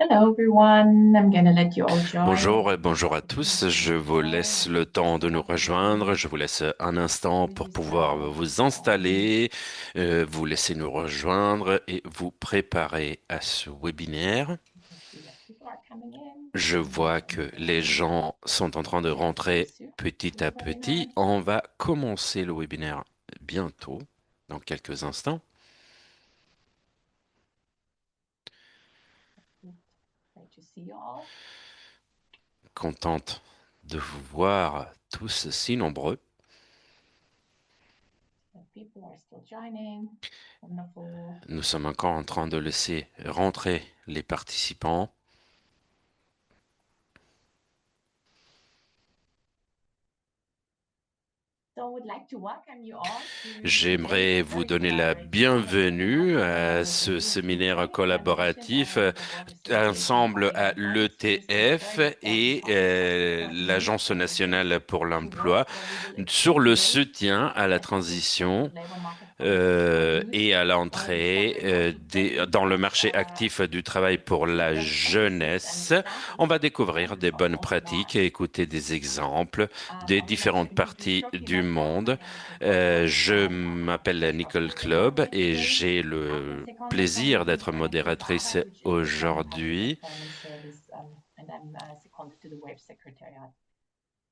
Hello everyone, I'm gonna let you all join. Bonjour et bonjour à tous. Je vous laisse le temps de nous rejoindre. Je vous laisse un instant pour pouvoir vous installer, vous laisser nous rejoindre et vous préparer à ce webinaire. I see that people are coming in. Je vois que les gens sont en train de rentrer petit à Hello petit. everyone. On va commencer le webinaire bientôt, dans quelques instants. Great to see you all. Contente de vous voir tous si nombreux. The people are still joining. Wonderful. Nous sommes encore en train de laisser rentrer les participants. So I would like to welcome you all to today's J'aimerais vous very donner la collaborative webinar bienvenue on the à World ce Youth séminaire Day collaboration collaboratif with the World Association for ensemble à Labor Rights. This is a l'ETF very important et topic for youth l'Agence nationale pour to l'emploi work where we will sur le create soutien à la effective transition labor market policies for youth. et à We l'entrée started talking dans le basics marché actif du travail pour with la best practices and jeunesse. On examples va découvrir des of bonnes pratiques et écouter des exemples des I would like to différentes introduce parties shortly du myself. My monde. name is Nicole. Je I'm the m'appelle Chief of Nicole Labor Club here et today. j'ai I will le take on the plaisir transition d'être coordinator modératrice data, which is the fantastic aujourd'hui. employment service, and I'm seconded to the web secretariat.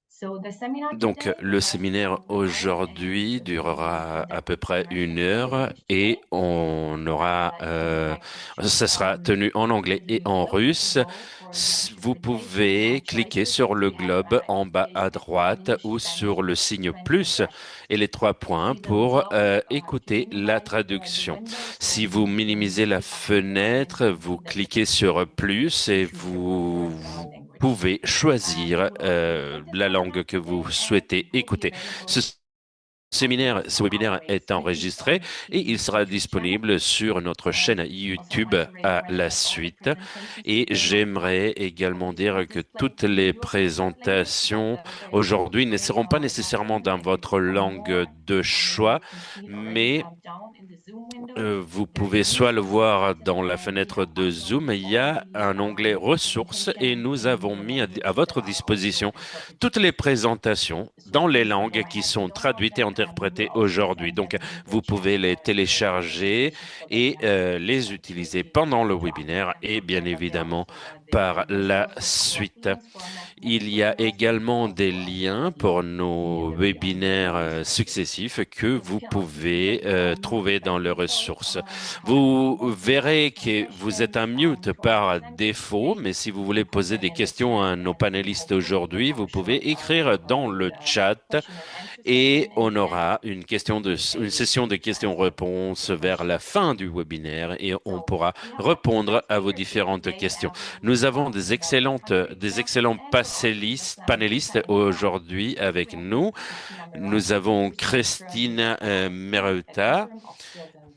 So the seminar Donc, today will le last for séminaire 1 hour, and aujourd'hui we will be durera à peu conducting près commercial une in heure English today. et on aura, If you would like to ça check sera tenu en anglais et the en link russe. below for the Vous interpretation, pouvez I'll try cliquer to sur since le we have globe en bas interpretation à in droite English, ou Spanish, sur le signe French and plus Russian. et les trois points If those pour don't, if you écouter la minimize the traduction. window so Si you vous can minimisez la click on the plus, then you fenêtre, can vous see that the cliquez sur translation plus and et choose your preferred vous language. pouvez There choisir will also be a printed la langue format que vous today, and it souhaitez will be écouter. Ce available séminaire, afterwards ce on our webinaire est Waves enregistré et il sera YouTube channel. disponible sur notre chaîne Also, I YouTube want to à reiterate la that all the suite. presentations Et today will not j'aimerais également dire be que displayed toutes in les your preferred language, but présentations the aujourd'hui ne replay seront pas will nécessairement be dans votre available for langue more. de You choix, can see it already mais down in the Zoom window. vous There's a pouvez soit le resources voir button, dans la and we fenêtre have de Zoom, uploaded il y all a the un onglet ressources et presentation nous in avons the mis à language that votre are also disposition interpreted. toutes les présentations So dans les please go langues qui ahead, sont download traduites et them, and we will interprétées also aujourd'hui. send Donc, them in the vous chat pouvez les during the télécharger presentation so that et whenever you les want utiliser pendant le to access webinaire them, et bien that they are évidemment also there. par And there's la also a couple of suite. links for Il y a webinars that will également des also liens be pour nos available on the webinaires ressources. successifs que So you vous can also see that pouvez trouver Mr. dans les Nicole ressources. has Vous mostly all the verrez que vous êtes translations un mute to our par presenters défaut, today. mais si vous You can voulez put poser them des in the questions chat, à nos and panélistes hopefully we will aujourd'hui, have vous a short pouvez écrire dans le chat question and answer et session in on the end. aura une session de questions-réponses vers la fin du webinaire et on So pourra we have répondre excellent à vos speakers here différentes today. questions. We will Nous be avons talking about temporary des jobs, excellents and we'll also have some panélistes full-time employment. aujourd'hui So we avec have nous. Miss Christina Nous Miranda, avons who's currently Christine head at Mereuta Interim of Skills and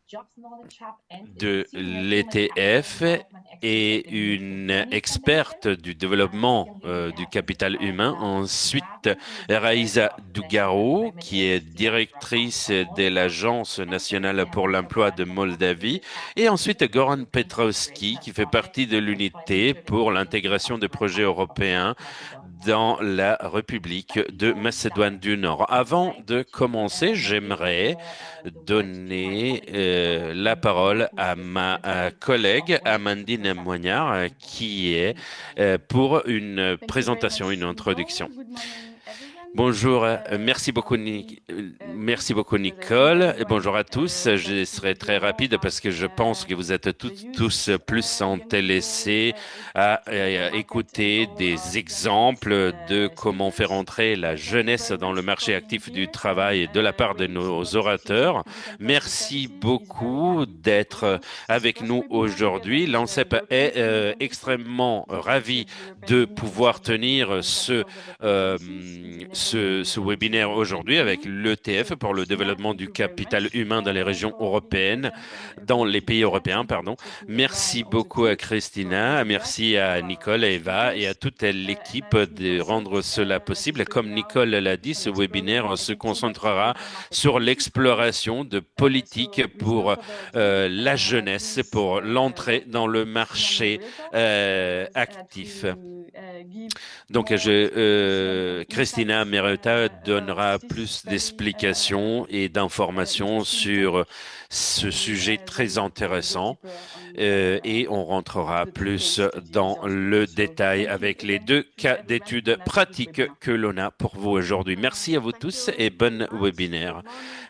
Jobs Knowledge Hub, and is a de senior human capital and l'ETF development expert at et the Youth une Employment Foundation. experte du développement Secondly, we du have capital Mr. humain. Ensuite, Draven, who is the director Raïsa of the National Dugaro, Employment qui est Agency of directrice de Moldova. l'Agence And thirdly, we nationale have pour Mr. l'emploi Goran de Petrovski, Moldavie. who's tasked Et with ensuite, leading the Goran European Petrovski, Cooperation qui fait partie Project de and l'unité Employment-Driven pour Agency of l'intégration des the projets Republic of South européens Macedonia. dans la République But de before we Macédoine start, du Nord. I would Avant like de to commencer, give j'aimerais the word to my donner colleague Nicola la Moignard, parole who's à the ma secretary of collègue World Amandine Society Moignard, and qui est Youth. pour une Thank you very présentation, une much, introduction. Nicole. Good morning, everyone. Bonjour, I'm merci pleased beaucoup to present Nicole, et everyone bonjour à tous. that Je serai you très know rapide about parce que je pense que vous êtes the tous youth plus young people intéressés à labor market and écouter all des of the needs exemples de comment faire stakeholders. entrer la Thank you jeunesse very dans le much marché for being actif du here and travail de la part de great. nos World Association of orateurs. Youth Employment Merci Services is very beaucoup happy to d'être host this avec first nous webinar together aujourd'hui. with the L'ANSEP European est Employment Council, extrêmement the Agency ravi of the European de Union in pouvoir charge of the tenir human capital development euh, policies in ce ce webinaire aujourd'hui avec l'ETF pour le développement du capital humain dans les régions européennes, dans les pays européens, pardon. Merci beaucoup à Christina, merci à Nicole, à Eva et à toute l'équipe de rendre cela possible. Comme Nicole l'a dit, ce webinaire se concentrera sur l'exploration de politiques pour la jeunesse, pour l'entrée dans le marché actif. Donc, Christina Mereta donnera plus d'explications et d'informations sur ce sujet très intéressant et on rentrera plus dans le détail avec les 2 cas d'études pratiques que l'on a pour vous aujourd'hui. Merci à vous tous et bon webinaire.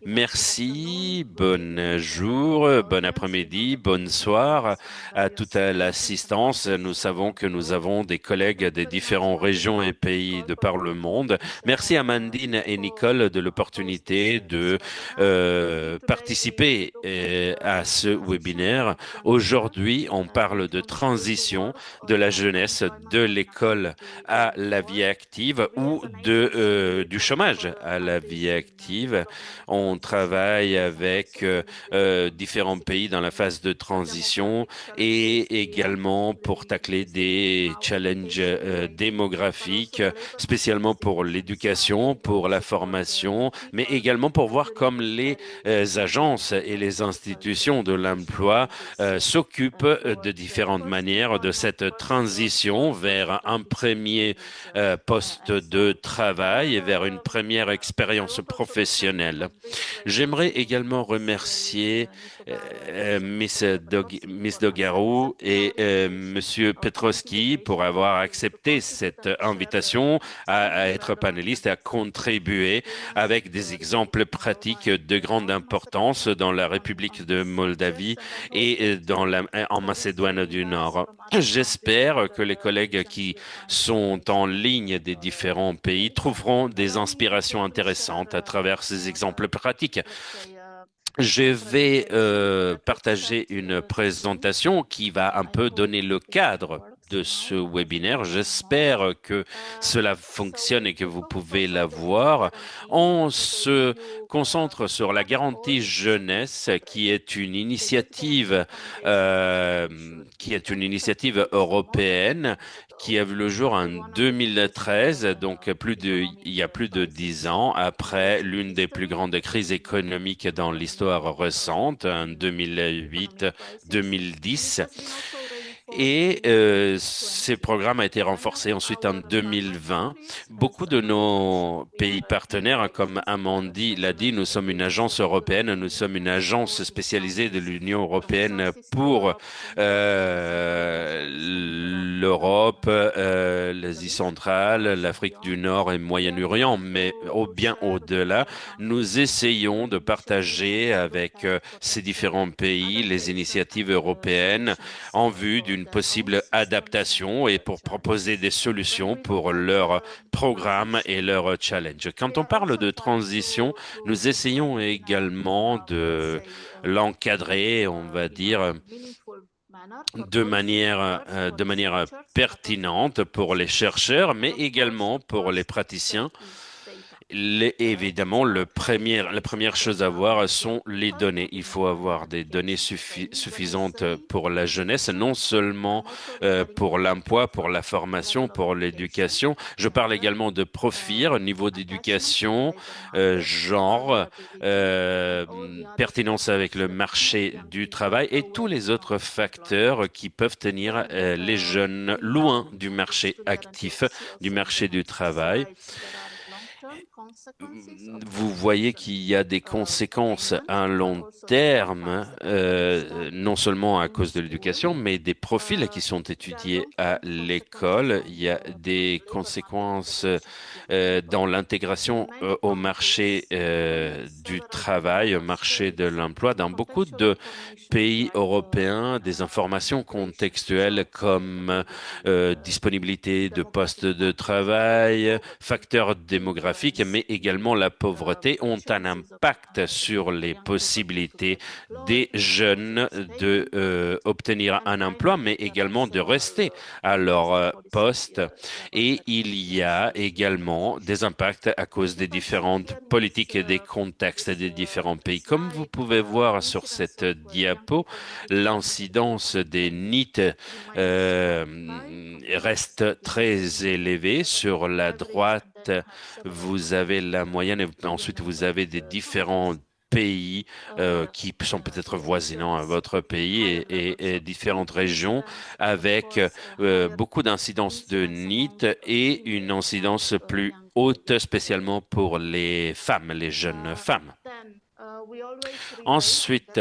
Merci, bon jour, bon après-midi, bonsoir à toute l'assistance. Nous savons que nous avons des collègues des différentes régions et pays de par le monde. Merci à Mandine et Nicole de l'opportunité de participer à ce webinaire. Aujourd'hui, on parle de transition de la jeunesse de l'école à la vie active ou du chômage à la vie active. On travaille avec différents pays dans la phase de transition et également pour tacler des challenges démographiques, spécialement pour l'éducation, pour la formation, mais également pour voir comme les agences et les institutions de l'emploi s'occupent de différentes manières de cette transition vers un premier poste de travail et vers une première expérience professionnelle. J'aimerais également remercier Miss Dogarou et Monsieur Petrowski pour avoir accepté cette invitation à être panéliste et à contribuer avec des exemples pratiques de grande importance dans la République de Moldavie et en Macédoine du Nord. J'espère que les collègues qui sont en ligne des différents pays trouveront des inspirations intéressantes à travers ces exemples pratiques. Je vais partager une présentation qui va un peu donner le cadre de ce webinaire. J'espère que cela fonctionne et que vous pouvez la voir. On se concentre sur la garantie jeunesse qui est une initiative européenne qui a vu le jour en 2013, donc il y a plus de 10 ans, après l'une des plus grandes crises économiques dans l'histoire récente, en 2008-2010. Et ces programmes ont été renforcés ensuite en 2020. Beaucoup de nos pays partenaires, comme Amandie l'a dit, nous sommes une agence européenne, nous sommes une agence spécialisée de l'Union européenne pour l'Europe, l'Asie centrale, l'Afrique du Nord et Moyen-Orient, mais bien au-delà, nous essayons de partager avec ces différents pays les initiatives européennes en vue d'une possible adaptation et pour proposer des solutions pour leurs programmes et leurs challenges. Quand on parle de transition, nous essayons également de l'encadrer, on va dire, de manière pertinente pour les chercheurs, mais également pour les praticiens. Évidemment, la première chose à voir sont les données. Il faut avoir des données suffisantes pour la jeunesse, non seulement pour l'emploi, pour la formation, pour l'éducation. Je parle également de profil, niveau d'éducation, genre, pertinence avec le marché du travail et tous les autres facteurs qui peuvent tenir les jeunes loin du marché actif, du marché du travail. Vous voyez qu'il y a des conséquences à long terme, non seulement à cause de l'éducation, mais des profils qui sont étudiés à l'école. Il y a des conséquences dans l'intégration au marché du travail, au marché de l'emploi. Dans beaucoup de pays européens, des informations contextuelles comme disponibilité de postes de travail, facteurs démographiques, mais mais également la pauvreté ont un impact sur les possibilités des jeunes de obtenir un emploi, mais également de rester à leur poste. Et il y a également des impacts à cause des différentes politiques et des contextes des différents pays. Comme vous pouvez voir sur cette diapo, l'incidence des NEET reste très élevée. Sur la droite, vous avez la moyenne et ensuite vous avez des différents pays qui sont peut-être voisinants à votre pays et différentes régions avec beaucoup d'incidences de NEET et une incidence plus haute, spécialement pour les femmes, les jeunes femmes. Ensuite,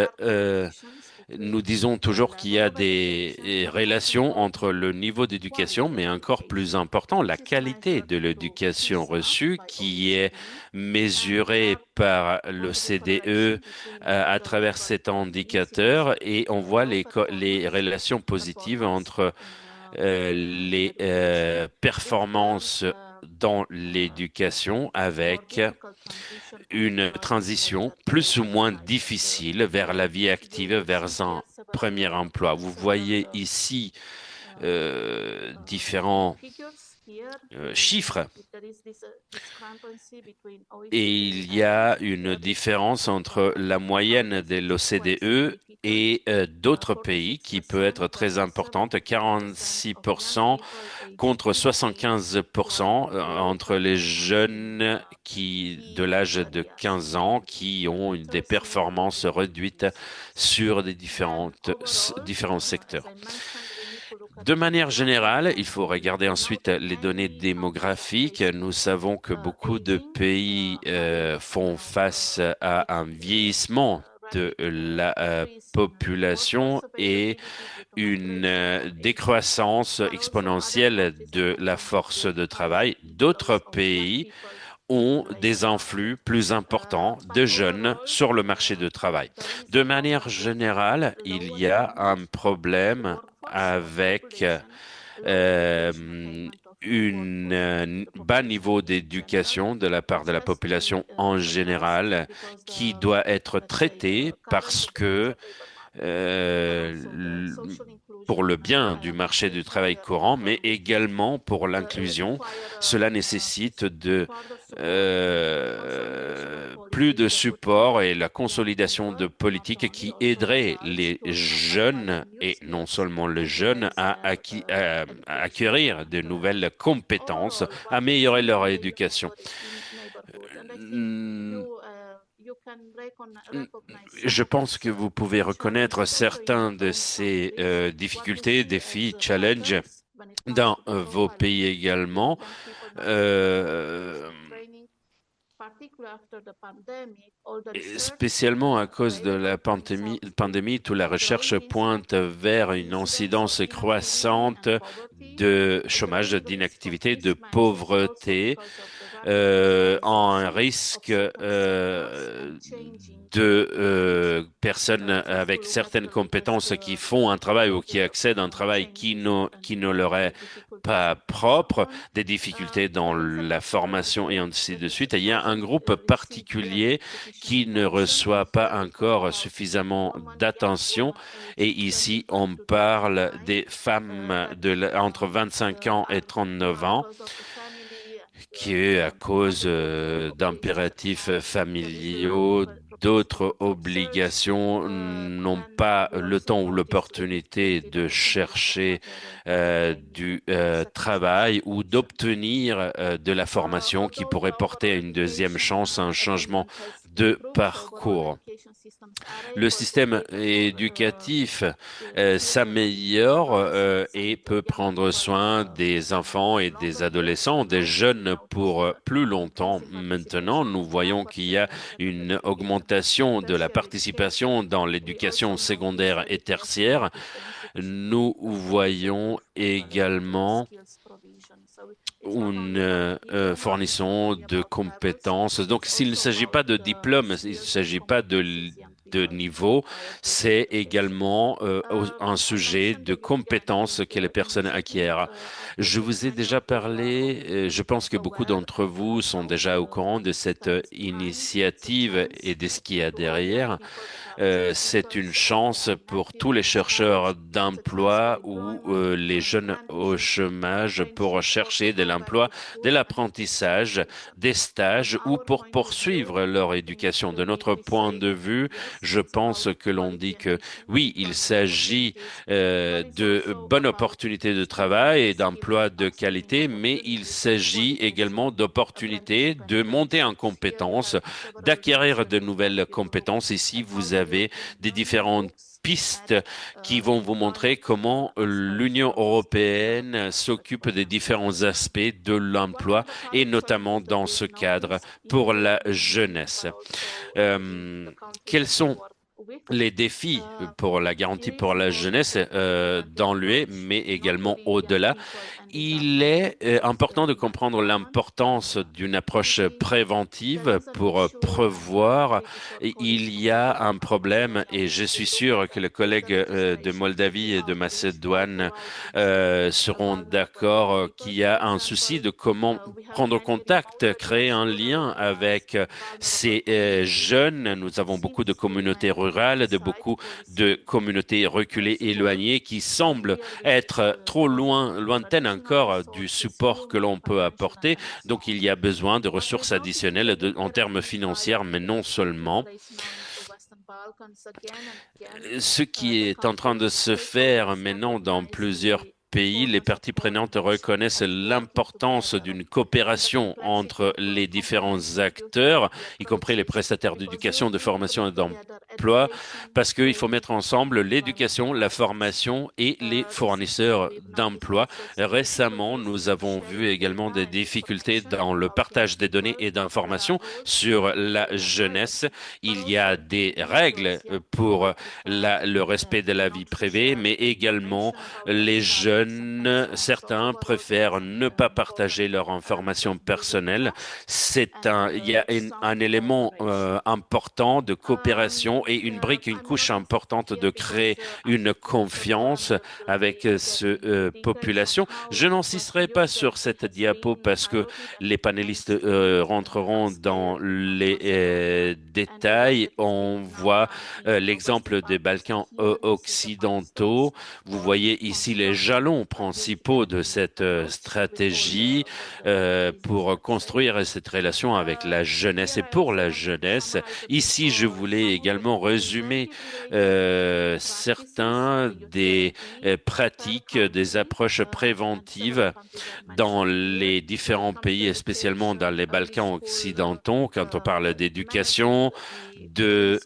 nous disons toujours qu'il y a des relations entre le niveau d'éducation, mais encore plus important, la qualité de l'éducation reçue qui est mesurée par le CDE à travers cet indicateur et on voit les relations positives entre les performances dans l'éducation avec une transition plus ou moins difficile vers la vie active, vers un premier emploi. Vous voyez ici différents chiffres et il y a une différence entre la moyenne de l'OCDE et d'autres pays qui peut être très importante, 46% contre 75% entre les jeunes de l'âge de 15 ans qui ont des performances réduites sur des différents secteurs. De manière générale, il faut regarder ensuite les données démographiques. Nous savons que beaucoup de pays font face à un vieillissement de la population et une décroissance exponentielle de la force de travail. D'autres pays ont des influx plus importants de jeunes sur le marché du travail. De manière générale, il y a un problème avec bas niveau d'éducation de la part de la population en général qui doit être traité parce que pour le bien du marché du travail courant, mais également pour l'inclusion. Cela nécessite plus de support et la consolidation de politiques qui aideraient les jeunes, et non seulement les jeunes, à acquérir de nouvelles compétences, améliorer leur éducation. Je pense que vous pouvez reconnaître certains de ces difficultés, défis, challenges dans vos pays également. Spécialement à cause de la pandémie, toute la recherche pointe vers une incidence croissante de chômage, d'inactivité, de pauvreté, un risque de personnes avec certaines compétences qui font un travail ou qui accèdent à un travail qui ne leur est pas propre, des difficultés dans la formation et ainsi de suite. Et il y a un groupe particulier qui ne reçoit pas encore suffisamment d'attention. Et ici, on parle des femmes entre 25 ans et 39 ans qui, à cause d'impératifs familiaux, d'autres obligations, n'ont pas le temps ou l'opportunité de chercher du travail ou d'obtenir de la formation qui pourrait porter à une deuxième chance, un changement de parcours. Le système éducatif s'améliore et peut prendre soin des enfants et des adolescents, des jeunes pour plus longtemps. Maintenant, nous voyons qu'il y a une augmentation de la participation dans l'éducation secondaire et tertiaire. Nous voyons également une fournissons de compétences. Donc, s'il ne s'agit pas de diplôme, il ne s'agit pas de de niveau, c'est également un sujet de compétences que les personnes acquièrent. Je vous ai déjà parlé, je pense que beaucoup d'entre vous sont déjà au courant de cette initiative et de ce qu'il y a derrière. C'est une chance pour tous les chercheurs d'emploi ou les jeunes au chômage pour chercher de l'emploi, de l'apprentissage, des stages ou pour poursuivre leur éducation. De notre point de vue, je pense que l'on dit que oui, il s'agit de bonnes opportunités de travail et d'emploi de qualité, mais il s'agit également d'opportunités de monter en compétences, d'acquérir de nouvelles compétences. Ici, vous avez des différentes pistes qui vont vous montrer comment l'Union européenne s'occupe des différents aspects de l'emploi et notamment dans ce cadre pour la jeunesse. Quels sont les défis pour la garantie pour la jeunesse dans l'UE, mais également au-delà? Il est important de comprendre l'importance d'une approche préventive pour prévoir. Il y a un problème et je suis sûr que les collègues de Moldavie et de Macédoine seront d'accord qu'il y a un souci de comment prendre contact, créer un lien avec ces jeunes. Nous avons beaucoup de communautés rurales, beaucoup de communautés reculées, éloignées, qui semblent être trop lointaines encore du support que l'on peut apporter. Donc, il y a besoin de ressources additionnelles en termes financiers, mais non seulement. Ce qui est en train de se faire maintenant dans plusieurs pays, les parties prenantes reconnaissent l'importance d'une coopération entre les différents acteurs, y compris les prestataires d'éducation, de formation et d'emploi, parce qu'il faut mettre ensemble l'éducation, la formation et les fournisseurs d'emploi. Récemment, nous avons vu également des difficultés dans le partage des données et d'informations sur la jeunesse. Il y a des règles pour le respect de la vie privée, mais également les jeunes, certains préfèrent ne pas partager leurs informations personnelles. Il y a un élément important de coopération et une brique, une couche importante de créer une confiance avec cette population. Je n'insisterai pas sur cette diapo parce que les panélistes rentreront dans les détails. On voit l'exemple des Balkans occidentaux. Vous voyez ici les jalons principaux de cette stratégie pour construire cette relation avec la jeunesse et pour la jeunesse. Ici, je voulais également résumer certains des pratiques, des approches préventives dans les différents pays, et spécialement dans les Balkans occidentaux, quand on parle d'éducation, de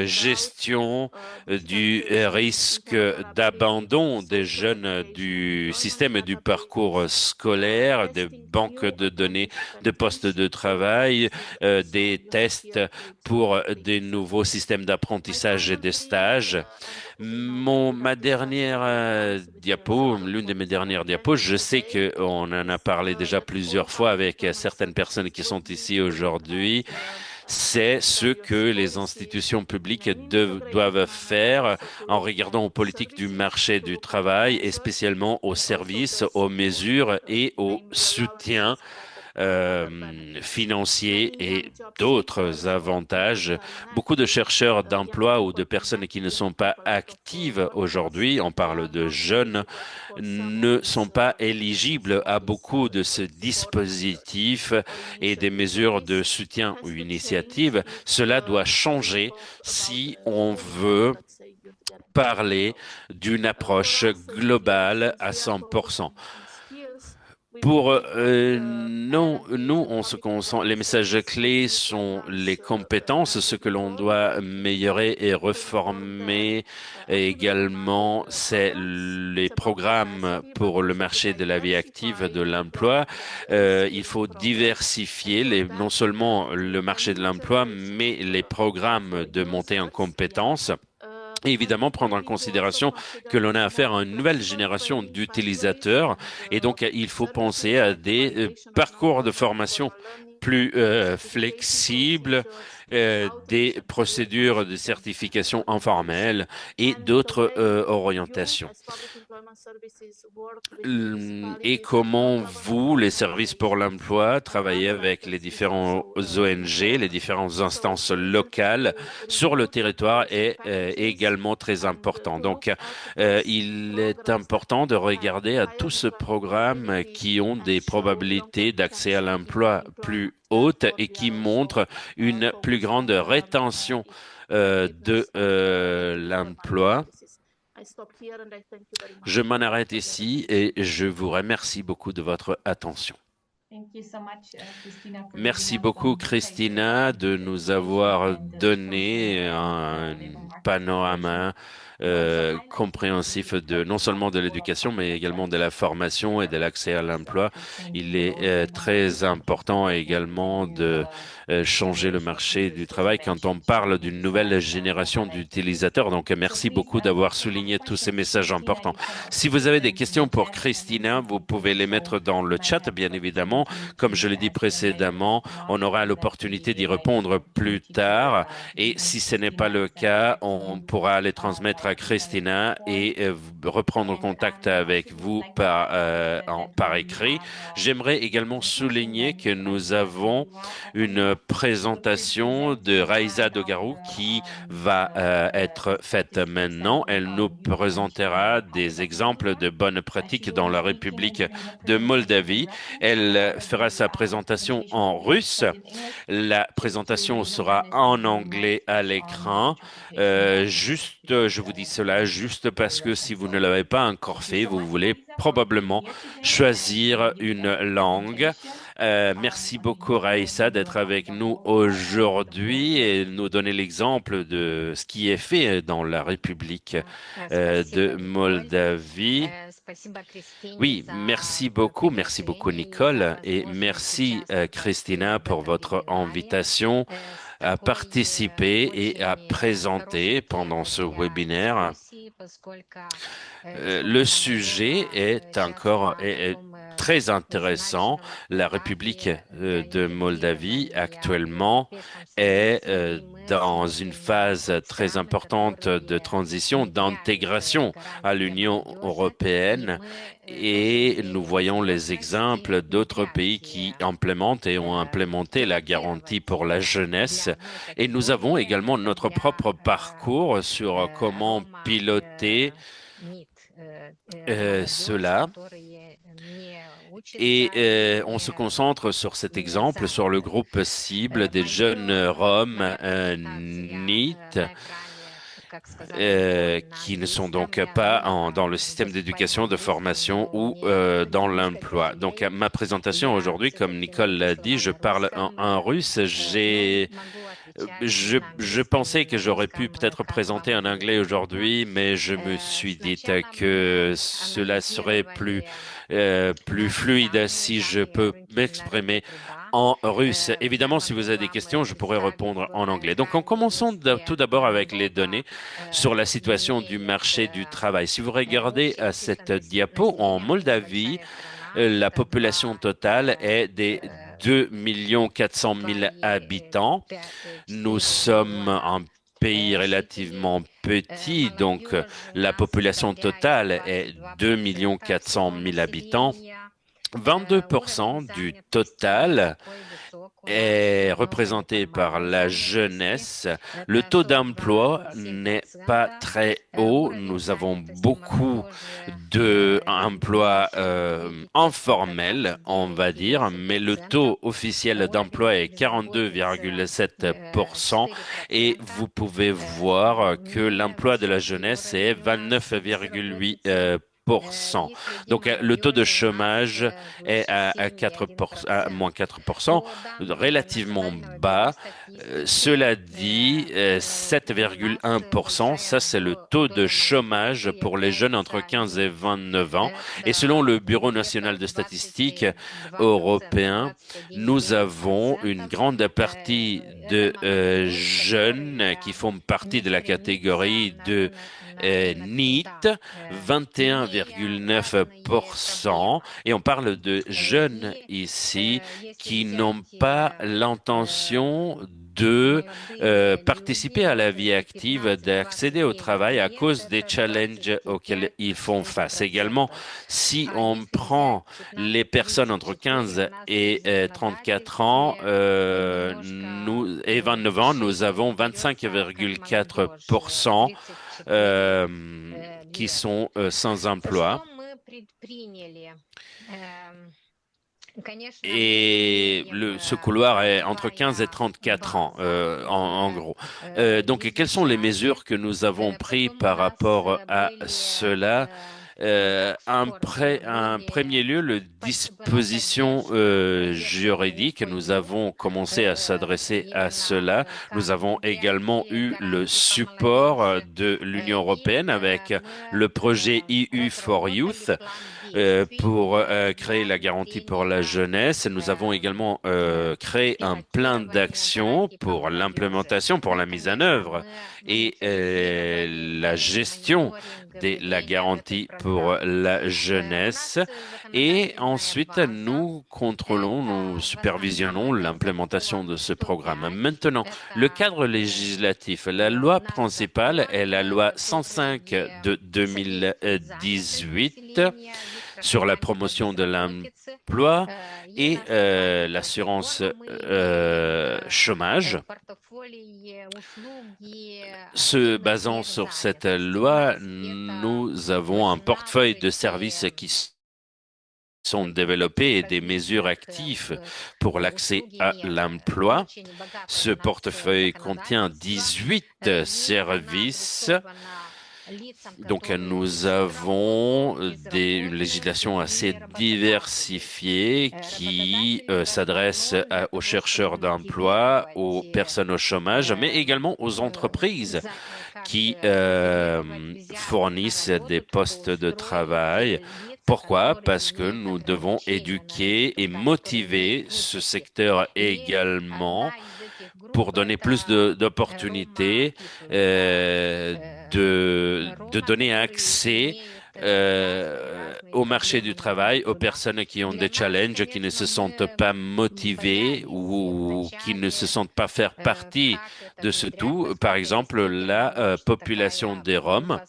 gestion du risque d'abandon des jeunes du système et du parcours scolaire, des banques de données de postes de travail, des tests pour des nouveaux systèmes d'apprentissage et de stages. Ma dernière diapo, l'une de mes dernières diapos, je sais qu'on en a parlé déjà plusieurs fois avec certaines personnes qui sont ici aujourd'hui. C'est ce que les institutions publiques doivent faire en regardant aux politiques du marché du travail et spécialement aux services, aux mesures et au soutien financiers et d'autres avantages. Beaucoup de chercheurs d'emploi ou de personnes qui ne sont pas actives aujourd'hui, on parle de jeunes, ne sont pas éligibles à beaucoup de ces dispositifs et des mesures de soutien ou initiatives. Cela doit changer si on veut parler d'une approche globale à 100%. Pour nous, on se concentre. Les messages clés sont les compétences, ce que l'on doit améliorer et reformer. Et également, c'est les programmes pour le marché de la vie active de l'emploi. Il faut diversifier non seulement le marché de l'emploi, mais les programmes de montée en compétences. Et évidemment, prendre en considération que l'on a affaire à une nouvelle génération d'utilisateurs et donc il faut penser à des parcours de formation plus flexibles des procédures de certification informelles et d'autres orientations. Et comment vous, les services pour l'emploi, travaillez avec les différents ONG, les différentes instances locales sur le territoire est également très important. Donc, il est important de regarder à tout ce programme qui ont des probabilités d'accès à l'emploi plus hautes et qui montrent une plus grande rétention de l'emploi. Je m'en arrête ici et je vous remercie beaucoup de votre attention. Merci beaucoup, Christina, de nous avoir donné un panorama compréhensif de non seulement de l'éducation, mais également de la formation et de l'accès à l'emploi. Il est très important également de changer le marché du travail quand on parle d'une nouvelle génération d'utilisateurs. Donc, merci beaucoup d'avoir souligné tous ces messages importants. Si vous avez des questions pour Christina, vous pouvez les mettre dans le chat, bien évidemment. Comme je l'ai dit précédemment, on aura l'opportunité d'y répondre plus tard. Et si ce n'est pas le cas, on pourra les transmettre à Christina et reprendre contact avec vous par écrit. J'aimerais également souligner que nous avons une présentation de Raïsa Dogarou qui va être faite maintenant. Elle nous présentera des exemples de bonnes pratiques dans la République de Moldavie. Elle fera sa présentation en russe. La présentation sera en anglais à l'écran. Je vous dis cela juste parce que si vous ne l'avez pas encore fait, vous voulez probablement choisir une langue. Merci beaucoup, Raïssa, d'être avec nous aujourd'hui et nous donner l'exemple de ce qui est fait dans la République de Moldavie. Oui, merci beaucoup Nicole et merci Christina pour votre invitation à participer et à présenter pendant ce webinaire. Le sujet est encore très intéressant. La République de Moldavie actuellement est dans une phase très importante de transition, d'intégration à l'Union européenne et nous voyons les exemples d'autres pays qui implémentent et ont implémenté la garantie pour la jeunesse et nous avons également notre propre parcours sur comment piloter cela. Et on se concentre sur cet exemple, sur le groupe cible des jeunes Roms NEET qui ne sont donc pas dans le système d'éducation, de formation ou dans l'emploi. Donc, ma présentation aujourd'hui, comme Nicole l'a dit, je parle en russe. Je pensais que j'aurais pu peut-être présenter en anglais aujourd'hui, mais je me suis dit que cela serait plus fluide si je peux m'exprimer en russe. Évidemment, si vous avez des questions, je pourrais répondre en anglais. Donc, en commençant tout d'abord avec les données sur la situation du marché du travail. Si vous regardez cette diapo, en Moldavie, la population totale est des 2 400 000 habitants. Nous sommes un pays relativement petit, donc la population totale est 2 400 000 habitants. 22% du total est représenté par la jeunesse. Le taux d'emploi n'est pas très haut. Nous avons beaucoup d'emplois informels, on va dire, mais le taux officiel d'emploi est 42,7% et vous pouvez voir que l'emploi de la jeunesse est 29,8%. Donc, le taux de chômage est à moins 4%, relativement bas. Cela dit, 7,1%, ça c'est le taux de chômage pour les jeunes entre 15 et 29 ans. Et selon le Bureau national de statistique européen, nous avons une grande partie de jeunes qui font partie de la catégorie de NEET, 21,9%, et on parle de jeunes ici qui n'ont pas l'intention de participer à la vie active, d'accéder au travail à cause des challenges auxquels ils font face. Également, si on prend les personnes entre 15 et 34 ans et 29 ans, nous avons 25,4% qui sont sans emploi. Et ce couloir est entre 15 et 34 ans, en gros. Donc, quelles sont les mesures que nous avons prises par rapport à cela? En premier lieu, le disposition juridique, nous avons commencé à s'adresser à cela. Nous avons également eu le support de l'Union européenne avec le projet EU for Youth pour créer la garantie pour la jeunesse. Nous avons également créé un plan d'action pour l'implémentation, pour la mise en œuvre et la gestion de la garantie pour la jeunesse. Et ensuite, nous contrôlons, nous supervisionnons l'implémentation de ce programme. Maintenant, le cadre législatif, la loi principale est la loi 105 de 2018 sur la promotion de l'emploi et l'assurance chômage. Se basant sur cette loi, nous avons un portefeuille de services qui sont développés et des mesures actives pour l'accès à l'emploi. Ce portefeuille contient 18 services. Donc, nous avons une législation assez diversifiée qui s'adresse aux chercheurs d'emploi, aux personnes au chômage, mais également aux entreprises qui fournissent des postes de travail. Pourquoi? Parce que nous devons éduquer et motiver ce secteur également pour donner plus d'opportunités, de donner accès au marché du travail aux personnes qui ont des challenges, qui ne se sentent pas motivées ou qui ne se sentent pas faire partie de ce tout. Par exemple, la population des Roms.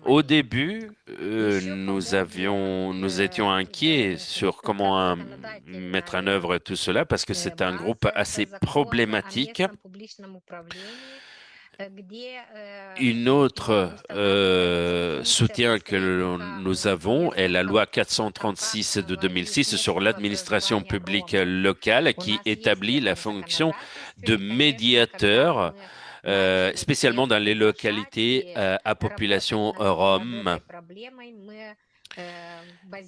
Au début, nous étions inquiets sur comment mettre en œuvre tout cela parce que c'est un groupe assez problématique. Une autre soutien que nous avons est la loi 436 de 2006 sur l'administration publique locale qui établit la fonction de médiateur spécialement dans les localités à population rome.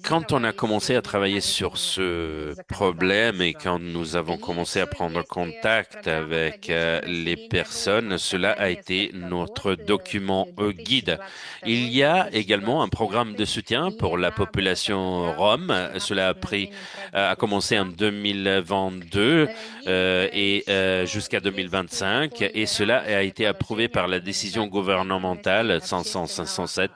Quand on a commencé à travailler sur ce problème et quand nous avons commencé à prendre contact avec les personnes, cela a été notre document guide. Il y a également un programme de soutien pour la population rome. Cela a commencé en 2022 et jusqu'à 2025 et cela a été approuvé par la décision gouvernementale 507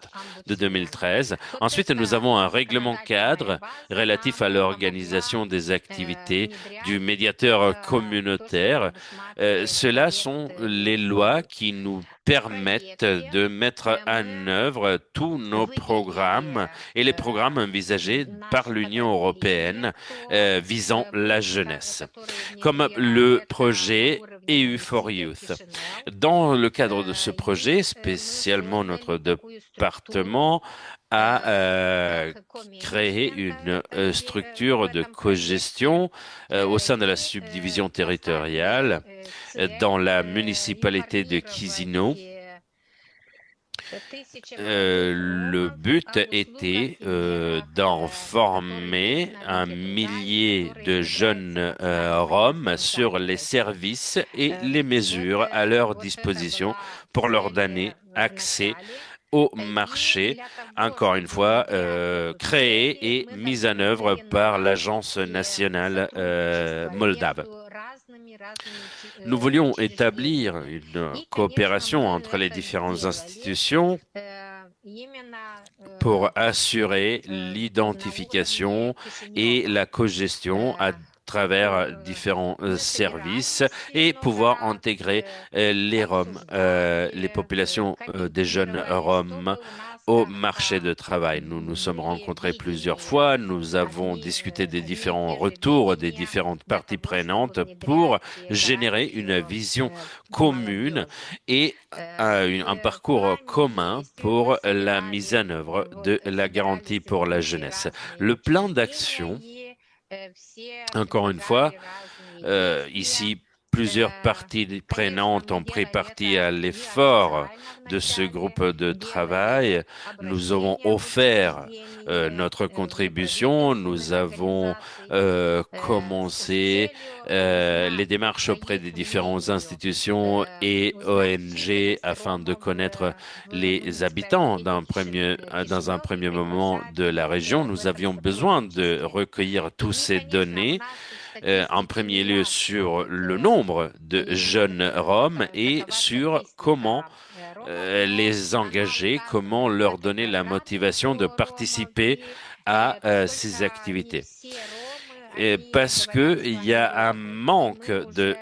de 2013. Ensuite, nous avons un règlement cadre relatif à l'organisation des activités du médiateur communautaire. Ceux-là sont les lois qui nous permettent de mettre en œuvre tous nos programmes et les programmes envisagés par l'Union européenne visant la jeunesse, comme le projet EU for Youth. Dans le cadre de ce projet, spécialement notre département a créé une structure de cogestion au sein de la subdivision territoriale dans la municipalité de Chisinau. Le but était d'en former 1 millier de jeunes Roms sur les services et les mesures à leur disposition pour leur donner accès au marché, encore une fois, créé et mis en œuvre par l'Agence nationale moldave. Nous voulions établir une coopération entre les différentes institutions pour assurer l'identification et la cogestion à travers différents services et pouvoir intégrer les Roms, les populations des jeunes Roms au marché de travail. Nous nous sommes rencontrés plusieurs fois, nous avons discuté des différents retours des différentes parties prenantes pour générer une vision commune et un parcours commun pour la mise en œuvre de la garantie pour la jeunesse. Le plan d'action, encore une fois, ici, plusieurs parties prenantes ont pris partie à l'effort de ce groupe de travail. Nous avons offert notre contribution. Nous avons commencé les démarches auprès des différentes institutions et ONG afin de connaître les habitants dans un premier moment de la région. Nous avions besoin de recueillir toutes ces données en premier lieu sur le nombre de jeunes Roms et sur comment les engager, comment leur donner la motivation de participer à ces activités. Parce qu'il y a un manque de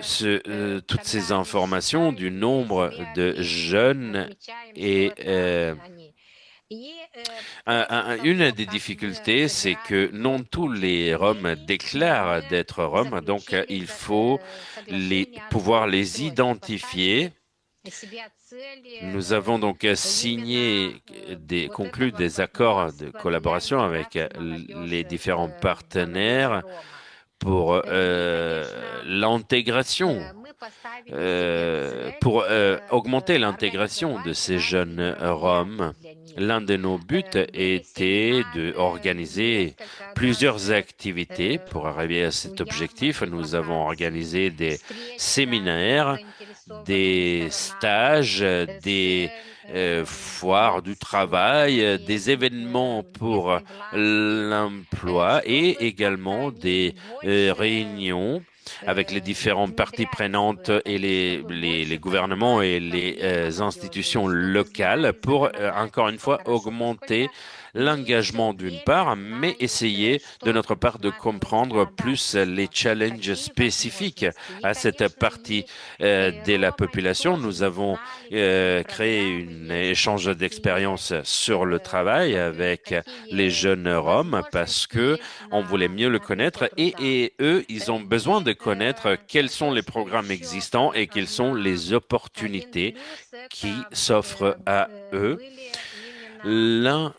toutes ces informations du nombre de jeunes et une des difficultés, c'est que non tous les Roms déclarent d'être Roms, donc il faut pouvoir les identifier. Nous avons donc conclu des accords de collaboration avec les différents partenaires pour l'intégration, pour augmenter l'intégration de ces jeunes Roms. L'un de nos buts était d'organiser plusieurs activités pour arriver à cet objectif. Nous avons organisé des séminaires, des stages, des foires du travail, des événements pour l'emploi et également des réunions avec les différentes parties prenantes et les gouvernements et les institutions locales pour, encore une fois, augmenter l'engagement d'une part, mais essayer de notre part de comprendre plus les challenges spécifiques à cette partie de la population. Nous avons créé un échange d'expériences sur le travail avec les jeunes Roms parce que on voulait mieux le connaître et eux, ils ont besoin de connaître quels sont les programmes existants et quelles sont les opportunités qui s'offrent à eux. L'un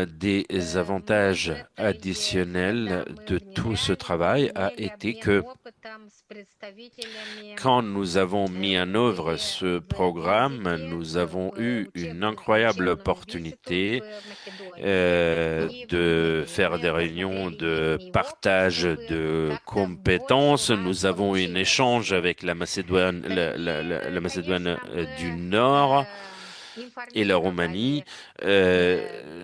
des avantages additionnels de tout ce travail a été que quand nous avons mis en œuvre ce programme, nous avons eu une incroyable opportunité de faire des réunions de partage de compétences. Nous avons eu un échange avec la Macédoine, la Macédoine du Nord et la Roumanie.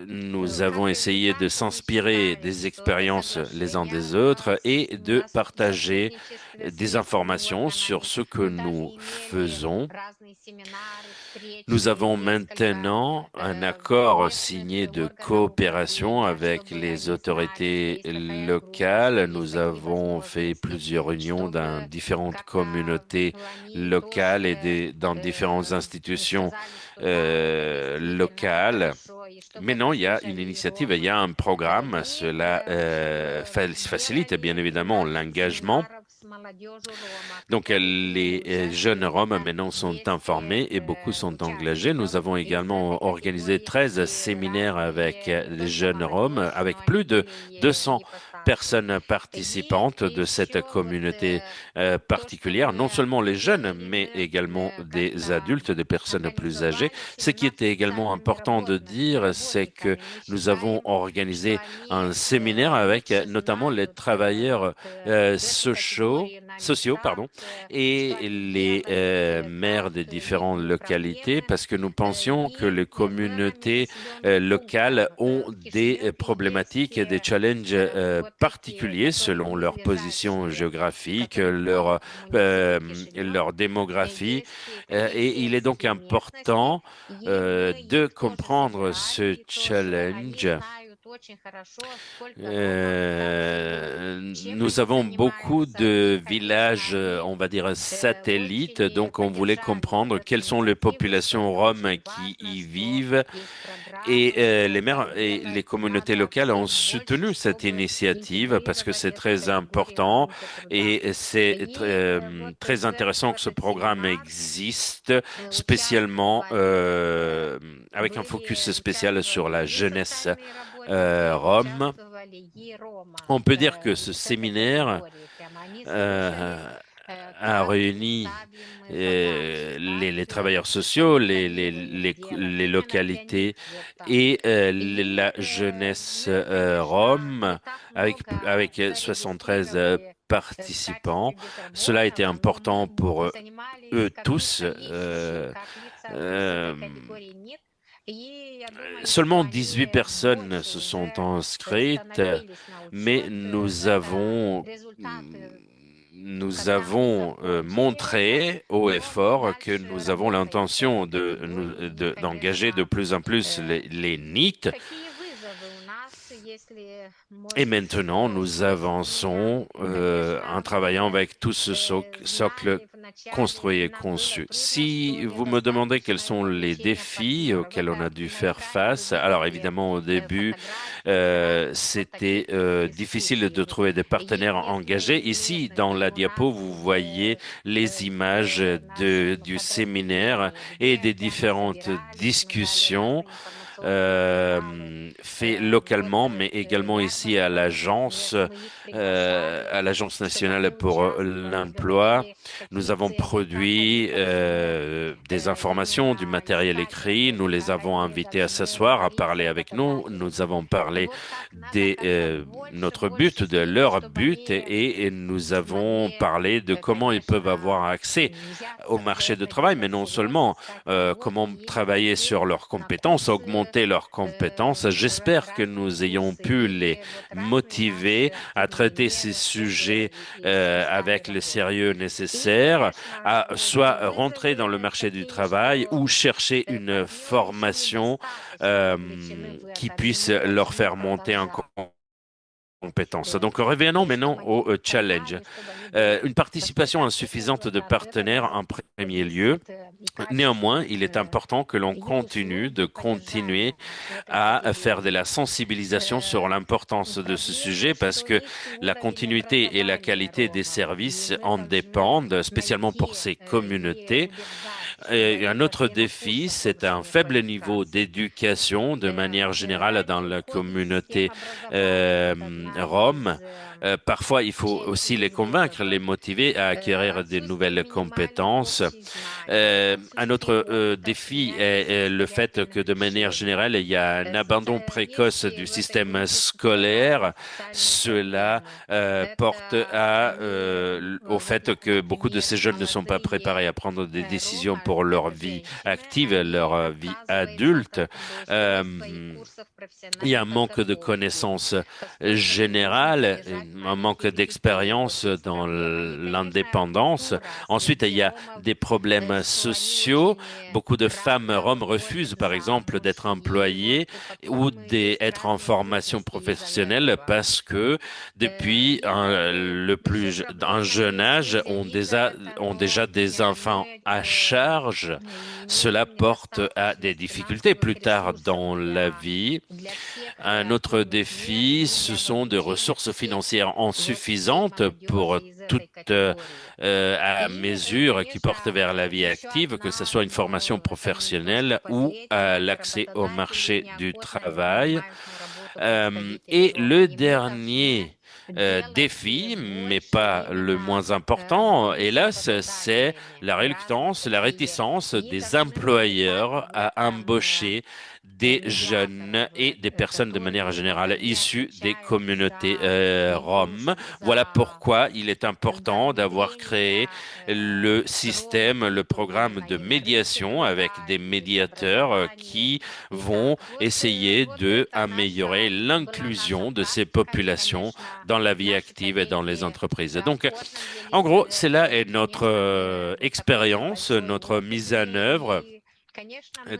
Nous avons essayé de s'inspirer des expériences les uns des autres et de partager des informations sur ce que nous faisons. Nous avons maintenant un accord signé de coopération avec les autorités locales. Nous avons fait plusieurs réunions dans différentes communautés locales et dans différentes institutions locales. Maintenant, il y a une initiative, il y a un programme. Cela facilite bien évidemment l'engagement. Donc, les jeunes Roms maintenant sont informés et beaucoup sont engagés. Nous avons également organisé 13 séminaires avec les jeunes Roms, avec plus de 200 personnes participantes de cette communauté particulière, non seulement les jeunes, mais également des adultes, des personnes plus âgées. Ce qui était également important de dire, c'est que nous avons organisé un séminaire avec notamment les travailleurs sociaux, et les maires des différentes localités, parce que nous pensions que les communautés locales ont des problématiques et des challenges particuliers selon leur position géographique, leur démographie. Et il est donc important de comprendre ce challenge Nous avons beaucoup de villages, on va dire satellites, donc on voulait comprendre quelles sont les populations roms qui y vivent et les maires et les communautés locales ont soutenu cette initiative parce que c'est très important et c'est très intéressant que ce programme existe, spécialement avec un focus spécial sur la jeunesse Rome. On peut dire que ce séminaire euh, a réuni les travailleurs sociaux, les localités et la jeunesse Rome avec 73 participants. Cela a été important pour eux tous. Euh, Seulement 18 personnes se sont inscrites, mais nous avons montré haut et fort que nous avons l'intention d'engager de plus en plus les NEET. Et maintenant, nous avançons en travaillant avec tout ce socle construit et conçu. Si vous me demandez quels sont les défis auxquels on a dû faire face, alors évidemment au début, c'était difficile de trouver des partenaires engagés. Ici, dans la diapo, vous voyez les images du séminaire et des différentes discussions fait localement, mais également ici à l'agence nationale pour l'emploi. Nous avons produit des informations, du matériel écrit. Nous les avons invités à s'asseoir, à parler avec nous. Nous avons parlé de notre but, de leur but, et nous avons parlé de comment ils peuvent avoir accès au marché de travail, mais non seulement comment travailler sur leurs compétences, augmenter leurs compétences. J'espère que nous ayons pu les motiver à traiter ces sujets avec le sérieux nécessaire, à soit rentrer dans le marché du travail ou chercher une formation qui puisse leur faire monter en compétences. Donc, revenons maintenant au challenge. Une participation insuffisante de partenaires en premier lieu. Néanmoins, il est important que l'on continue à faire de la sensibilisation sur l'importance de ce sujet parce que la continuité et la qualité des services en dépendent, spécialement pour ces communautés. Et un autre défi, c'est un faible niveau d'éducation de manière générale dans la communauté Rome. Parfois, il faut aussi les convaincre, les motiver à acquérir de nouvelles compétences. Un autre défi est le fait que de manière générale, il y a un abandon précoce du système scolaire. Cela porte au fait que beaucoup de ces jeunes ne sont pas préparés à prendre des décisions pour leur vie active, leur vie adulte. Il y a un manque de connaissances générales, un manque d'expérience dans l'indépendance. Ensuite, il y a des problèmes sociaux. Beaucoup de femmes roms refusent, par exemple, d'être employées ou d'être en formation professionnelle parce que depuis un jeune âge, ont déjà des enfants à charge. Cela porte à des difficultés plus tard dans la vie. Un autre défi, ce sont des ressources financières insuffisantes pour toute mesure qui porte vers la vie active, que ce soit une formation professionnelle ou l'accès au marché du travail. Et le dernier défi, mais pas le moins important, hélas, c'est la reluctance, la réticence des employeurs à embaucher des jeunes et des personnes de manière générale issues des communautés roms. Voilà pourquoi il est important d'avoir créé le programme de médiation avec des médiateurs qui vont essayer d'améliorer l'inclusion de ces populations dans la vie active et dans les entreprises. Donc, en gros, cela est notre expérience, notre mise en œuvre.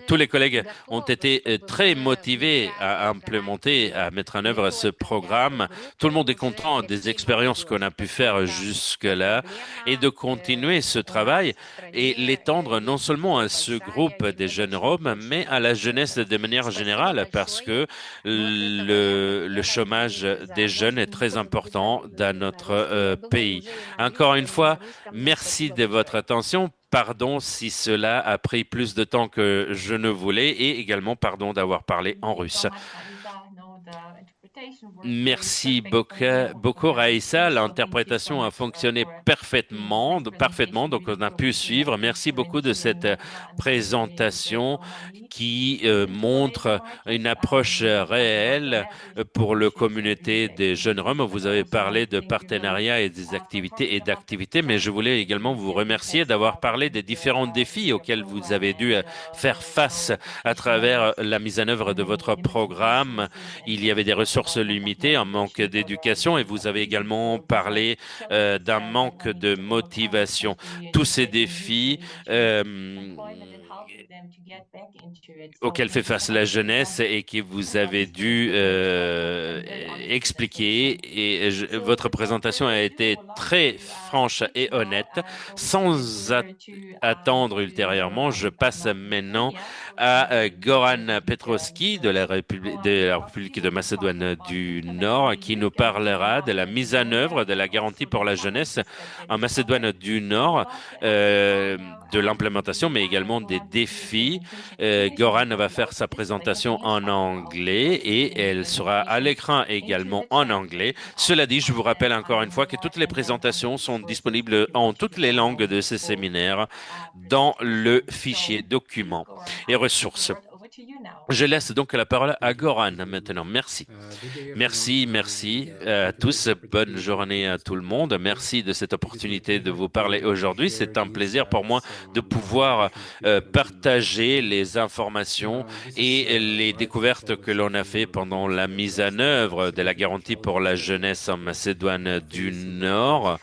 Tous les collègues ont été très motivés à implémenter, à mettre en œuvre ce programme. Tout le monde est content des expériences qu'on a pu faire jusque-là et de continuer ce travail et l'étendre non seulement à ce groupe des jeunes Roms, mais à la jeunesse de manière générale, parce que le chômage des jeunes est très important dans notre pays. Encore une fois, merci de votre attention. Pardon si cela a pris plus de temps que je ne voulais et également pardon d'avoir parlé en russe. Merci beaucoup, Raïssa. L'interprétation a fonctionné parfaitement, donc on a pu suivre. Merci beaucoup de cette présentation qui montre une approche réelle pour la communauté des jeunes Roms. Vous avez parlé de partenariats et des activités, mais je voulais également vous remercier d'avoir parlé des différents défis auxquels vous avez dû faire face à travers la mise en œuvre de votre programme. Il y avait des ressources limitées, un manque d'éducation et vous avez également parlé d'un manque de motivation. Tous ces défis auxquels fait face la jeunesse et que vous avez dû expliquer. Et votre présentation a été très franche et honnête. Sans attendre ultérieurement, je passe maintenant à Goran Petrovski de la République de Macédoine du Nord qui nous parlera de la mise en œuvre de la garantie pour la jeunesse en Macédoine du Nord, de l'implémentation, mais également des défis. Goran va faire sa présentation en anglais et elle sera à l'écran également en anglais. Cela dit, je vous rappelle encore une fois que toutes les présentations sont disponibles en toutes les langues de ce séminaire dans le fichier documents et ressources. Je laisse donc la parole à Goran maintenant. Merci. Merci à tous. Bonne journée à tout le monde. Merci de cette opportunité de vous parler aujourd'hui. C'est un plaisir pour moi de pouvoir partager les informations et les découvertes que l'on a fait pendant la mise en œuvre de la garantie pour la jeunesse en Macédoine du Nord.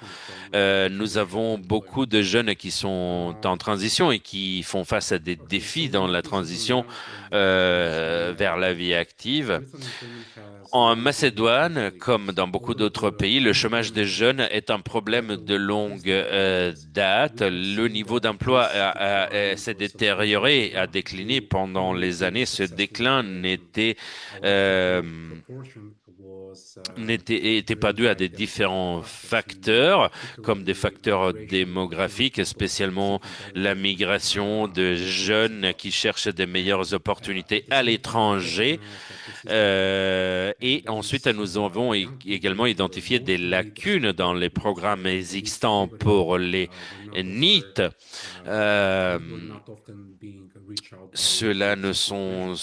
Nous avons beaucoup de jeunes qui sont en transition et qui font face à des défis dans la transition vers la vie active. En Macédoine, comme dans beaucoup d'autres pays, le chômage des jeunes est un problème de longue date. Le niveau d'emploi s'est détérioré, a décliné pendant les années. Ce déclin n'était pas dû à des différents facteurs, comme des facteurs démographiques, spécialement la migration de jeunes qui cherchent des meilleures opportunités à l'étranger. Et ensuite, nous avons également identifié des lacunes dans les programmes existants pour les NEET. Ceux-là ne sont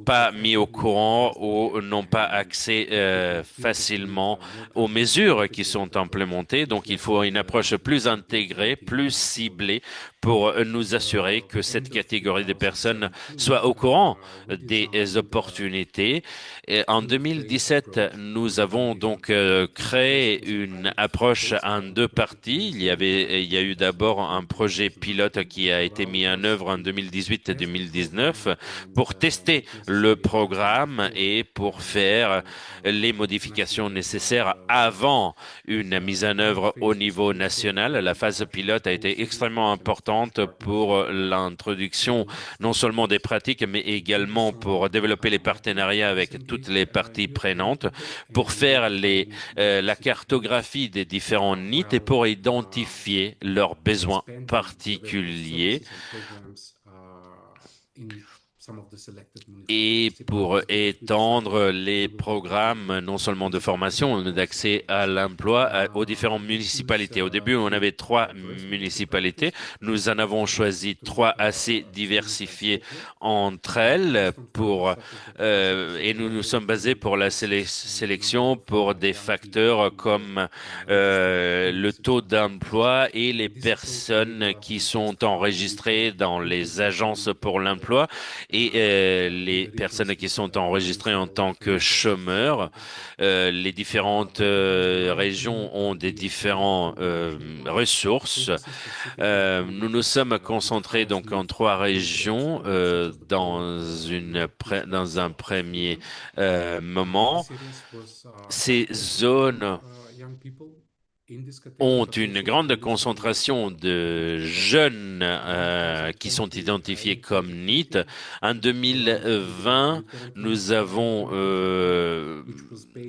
pas mis au courant ou n'ont pas accès facilement aux mesures qui sont implémentées. Donc, il faut une approche plus intégrée, plus ciblée pour nous assurer que cette catégorie de personnes soit au courant des opportunités. Et en 2017, nous avons donc créé une approche en deux parties. Il y a eu d'abord un projet pilote qui a été mis en œuvre en 2018 et 2019 pour tester le programme et pour faire les modifications nécessaires avant une mise en œuvre au niveau national. La phase pilote a été extrêmement importante pour l'introduction non seulement des pratiques, mais également pour développer les partenariats avec toutes les parties prenantes, pour faire la cartographie des différents NEET et pour identifier leurs besoins particuliers et pour étendre les programmes non seulement de formation, mais d'accès à l'emploi aux différentes municipalités. Au début, on avait 3 municipalités. Nous en avons choisi 3 assez diversifiées entre elles et nous nous sommes basés pour la sélection pour des facteurs comme le taux d'emploi et les personnes qui sont enregistrées dans les agences pour l'emploi et les personnes qui sont enregistrées en tant que chômeurs. Les différentes régions ont des différentes ressources. Nous nous sommes concentrés donc en 3 régions dans un premier moment. Ces zones ont une grande concentration de jeunes qui sont identifiés comme NEET. En 2020, nous avons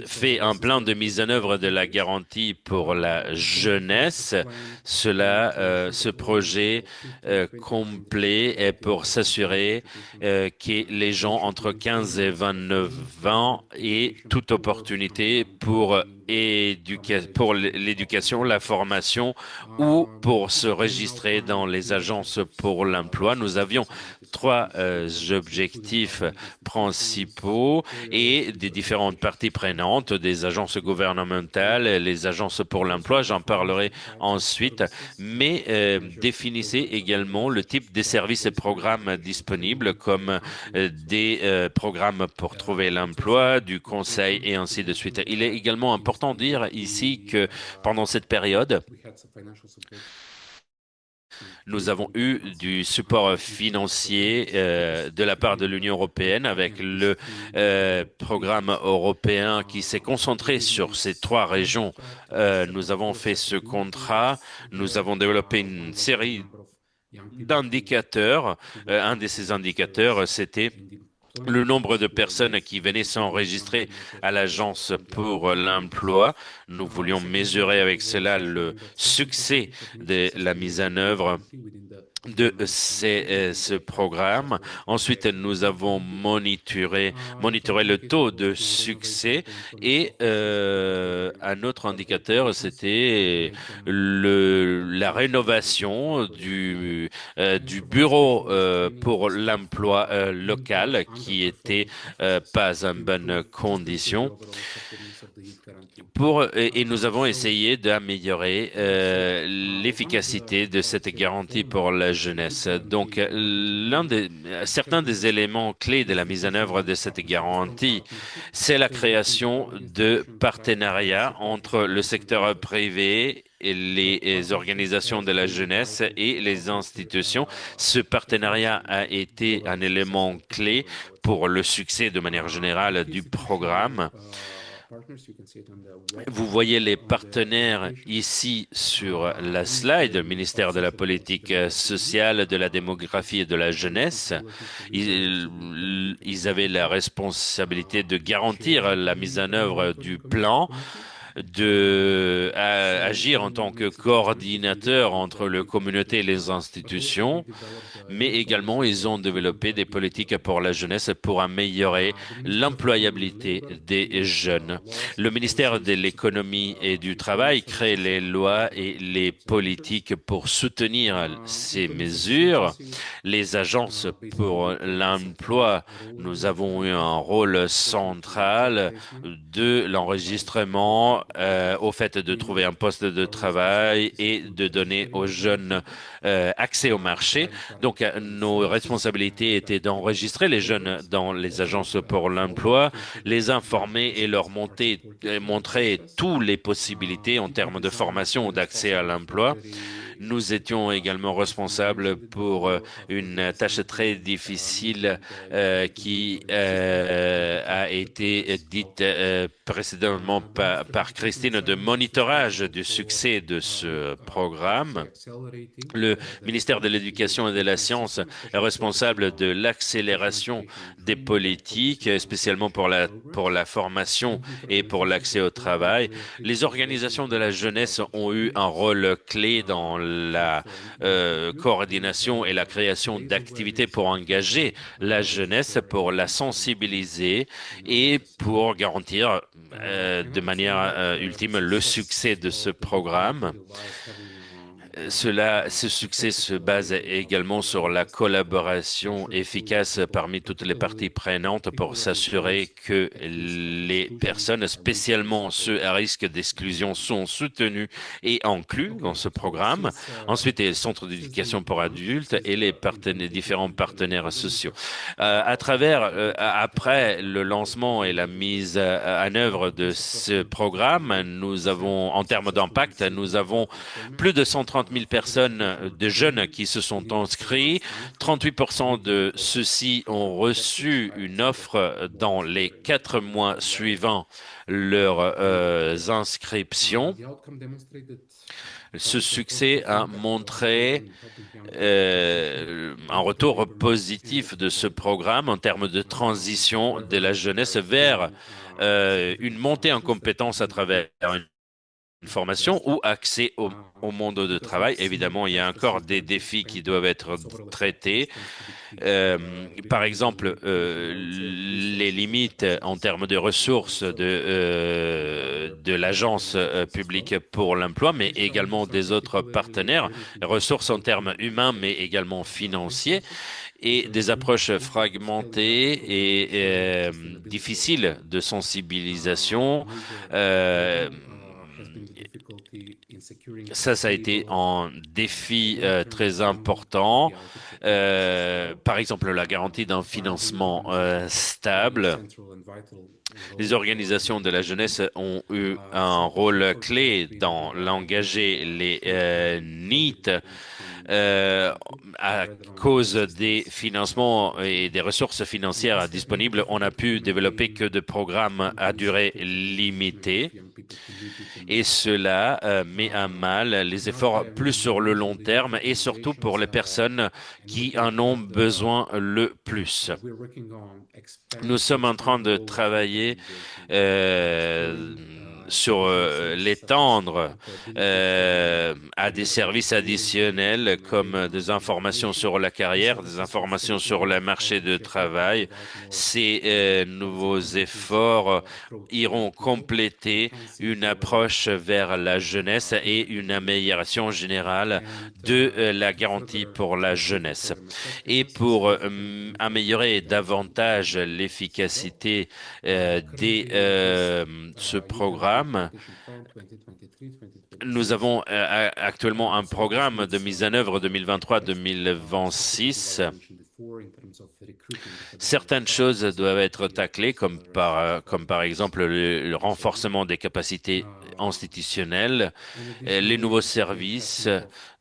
fait un plan de mise en œuvre de la garantie pour la jeunesse. Ce projet complet est pour s'assurer que les gens entre 15 et 29 ans aient toute opportunité pour l'éducation, la formation ou pour se registrer dans les agences pour l'emploi. Nous avions 3 objectifs principaux et des différentes parties prenantes, des agences gouvernementales, les agences pour l'emploi, j'en parlerai ensuite, mais définissez également le type de services et programmes disponibles comme des programmes pour trouver l'emploi, du conseil et ainsi de suite. Il est également important de dire ici que pendant cette période, nous avons eu du support financier de la part de l'Union européenne avec le programme européen qui s'est concentré sur ces 3 régions. Nous avons fait ce contrat, nous avons développé une série d'indicateurs. Un de ces indicateurs, c'était le nombre de personnes qui venaient s'enregistrer à l'agence pour l'emploi. Nous voulions mesurer avec cela le succès de la mise en œuvre de ce programme. Ensuite, nous avons monitoré le taux de succès et un autre indicateur, c'était la rénovation du bureau pour l'emploi local qui était pas en bonne condition. Et nous avons essayé d'améliorer l'efficacité de cette garantie pour la jeunesse. Donc, certains des éléments clés de la mise en œuvre de cette garantie, c'est la création de partenariats entre le secteur privé et les organisations de la jeunesse et les institutions. Ce partenariat a été un élément clé pour le succès de manière générale du programme. Vous voyez les partenaires ici sur la slide, le ministère de la Politique sociale, de la démographie et de la jeunesse. Ils avaient la responsabilité de garantir la mise en œuvre du plan, agir en tant que coordinateur entre la communauté et les institutions, mais également ils ont développé des politiques pour la jeunesse pour améliorer l'employabilité des jeunes. Le ministère de l'économie et du travail crée les lois et les politiques pour soutenir ces mesures. Les agences pour l'emploi, nous avons eu un rôle central de l'enregistrement au fait de trouver un poste de travail et de donner aux jeunes accès au marché. Donc, nos responsabilités étaient d'enregistrer les jeunes dans les agences pour l'emploi, les informer et leur montrer toutes les possibilités en termes de formation ou d'accès à l'emploi. Nous étions également responsables pour une tâche très difficile qui a été dite précédemment par Christine de monitorage du succès de ce programme. Le ministère de l'Éducation et de la Science est responsable de l'accélération des politiques, spécialement pour la formation et pour l'accès au travail. Les organisations de la jeunesse ont eu un rôle clé dans la coordination et la création d'activités pour engager la jeunesse, pour la sensibiliser et pour garantir de manière ultime le succès de ce programme. Ce succès se base également sur la collaboration efficace parmi toutes les parties prenantes pour s'assurer que les personnes, spécialement ceux à risque d'exclusion, sont soutenues et inclus dans ce programme. Ensuite, il y a le centre d'éducation pour adultes et les différents partenaires sociaux. Après le lancement et la mise en œuvre de ce programme, nous avons, en termes d'impact, nous avons plus de 130 000 personnes, de jeunes qui se sont inscrits. 38% de ceux-ci ont reçu une offre dans les 4 mois suivant leurs inscriptions. Ce succès a montré un retour positif de ce programme en termes de transition de la jeunesse vers une montée en compétences à travers une formation ou accès au monde de travail. Évidemment, il y a encore des défis qui doivent être traités. Par exemple, les limites en termes de ressources de l'agence publique pour l'emploi, mais également des autres partenaires, ressources en termes humains, mais également financiers, et des approches fragmentées et difficiles de sensibilisation. Ça a été un défi très important. Par exemple, la garantie d'un financement stable. Les organisations de la jeunesse ont eu un rôle clé dans l'engager les NEET à cause des financements et des ressources financières disponibles. On a pu développer que de programmes à durée limitée et cela met à mal les efforts plus sur le long terme et surtout pour les personnes qui en ont besoin le plus. Nous sommes en train de travailler sur l'étendre à des services additionnels comme des informations sur la carrière, des informations sur le marché de travail. Ces nouveaux efforts iront compléter une approche vers la jeunesse et une amélioration générale de la garantie pour la jeunesse. Et pour améliorer davantage l'efficacité ce programme, nous avons actuellement un programme de mise en œuvre 2023-2026. Certaines choses doivent être taclées, comme par exemple le renforcement des capacités institutionnelles, les nouveaux services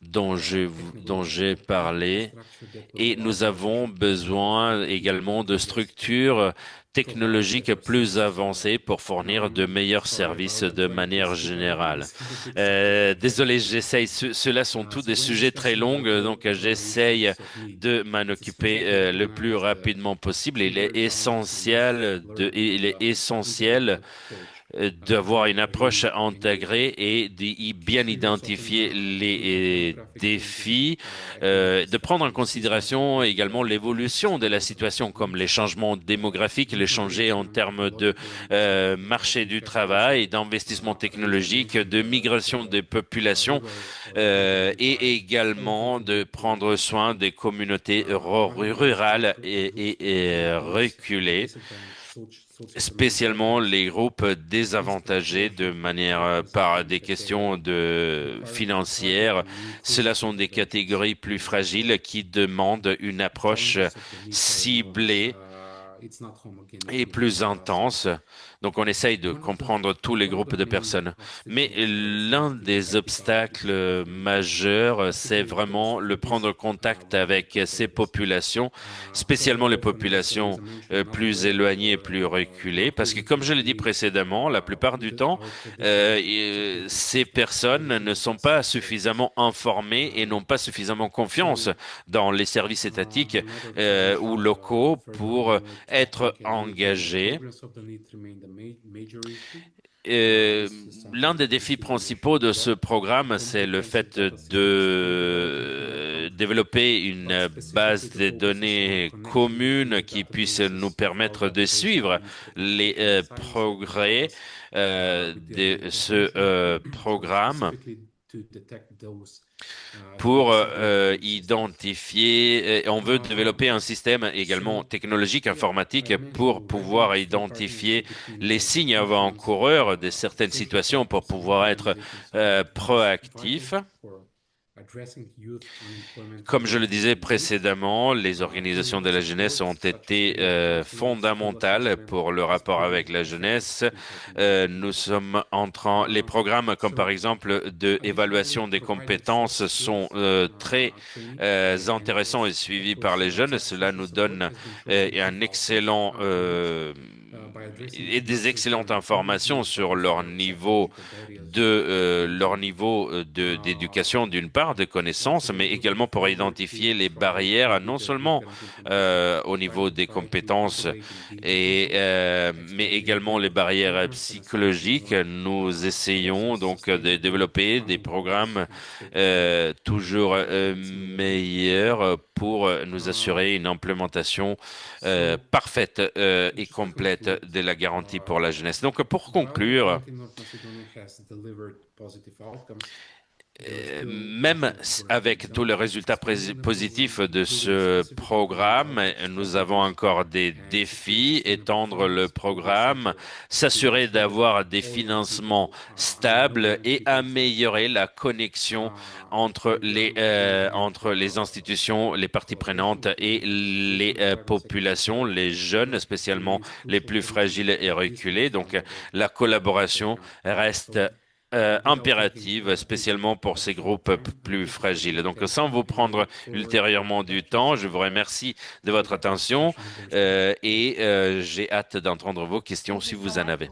dont j'ai parlé, et nous avons besoin également de structures technologiques plus avancées pour fournir de meilleurs services de manière générale. Désolé, ceux-là sont tous des sujets très longs, donc j'essaye de m'en occuper le plus rapidement possible. Il est essentiel d'avoir une approche intégrée et de bien identifier les défis, de prendre en considération également l'évolution de la situation comme les changements démographiques, les changer en termes de marché du travail, d'investissement technologique, de migration des populations et également de prendre soin des communautés rurales et reculées, spécialement les groupes désavantagés par des questions financières. Cela sont des catégories plus fragiles qui demandent une approche ciblée et plus intense. Donc, on essaye de comprendre tous les groupes de personnes. Mais l'un des obstacles majeurs, c'est vraiment le prendre contact avec ces populations, spécialement les populations plus éloignées, plus reculées, parce que, comme je l'ai dit précédemment, la plupart du temps, ces personnes ne sont pas suffisamment informées et n'ont pas suffisamment confiance dans les services étatiques ou locaux pour être engagés. L'un des défis principaux de ce programme, c'est le fait de développer une base de données commune qui puisse nous permettre de suivre les progrès de ce programme. pour identifier, on veut développer un système également technologique, informatique, pour pouvoir identifier les signes avant-coureurs de certaines situations, pour pouvoir être proactif. Comme je le disais précédemment, les organisations de la jeunesse ont été fondamentales pour le rapport avec la jeunesse. Nous sommes en train, les programmes comme par exemple de évaluation des compétences sont très intéressants et suivis par les jeunes. Cela nous donne un excellent et des excellentes informations sur leur niveau d'éducation d'une part, de connaissances, mais également pour identifier les barrières, non seulement au niveau des compétences mais également les barrières psychologiques. Nous essayons donc de développer des programmes toujours meilleurs pour nous assurer une implémentation parfaite et complète de la garantie pour la jeunesse. Donc, pour conclure, même avec tous les résultats positifs de ce programme, nous avons encore des défis. Étendre le programme, s'assurer d'avoir des financements stables et améliorer la connexion entre les institutions, les parties prenantes et les populations, les jeunes, spécialement les plus fragiles et reculés. Donc, la collaboration reste impérative, spécialement pour ces groupes plus fragiles. Donc, sans vous prendre ultérieurement du temps, je vous remercie de votre attention et j'ai hâte d'entendre vos questions si vous en avez.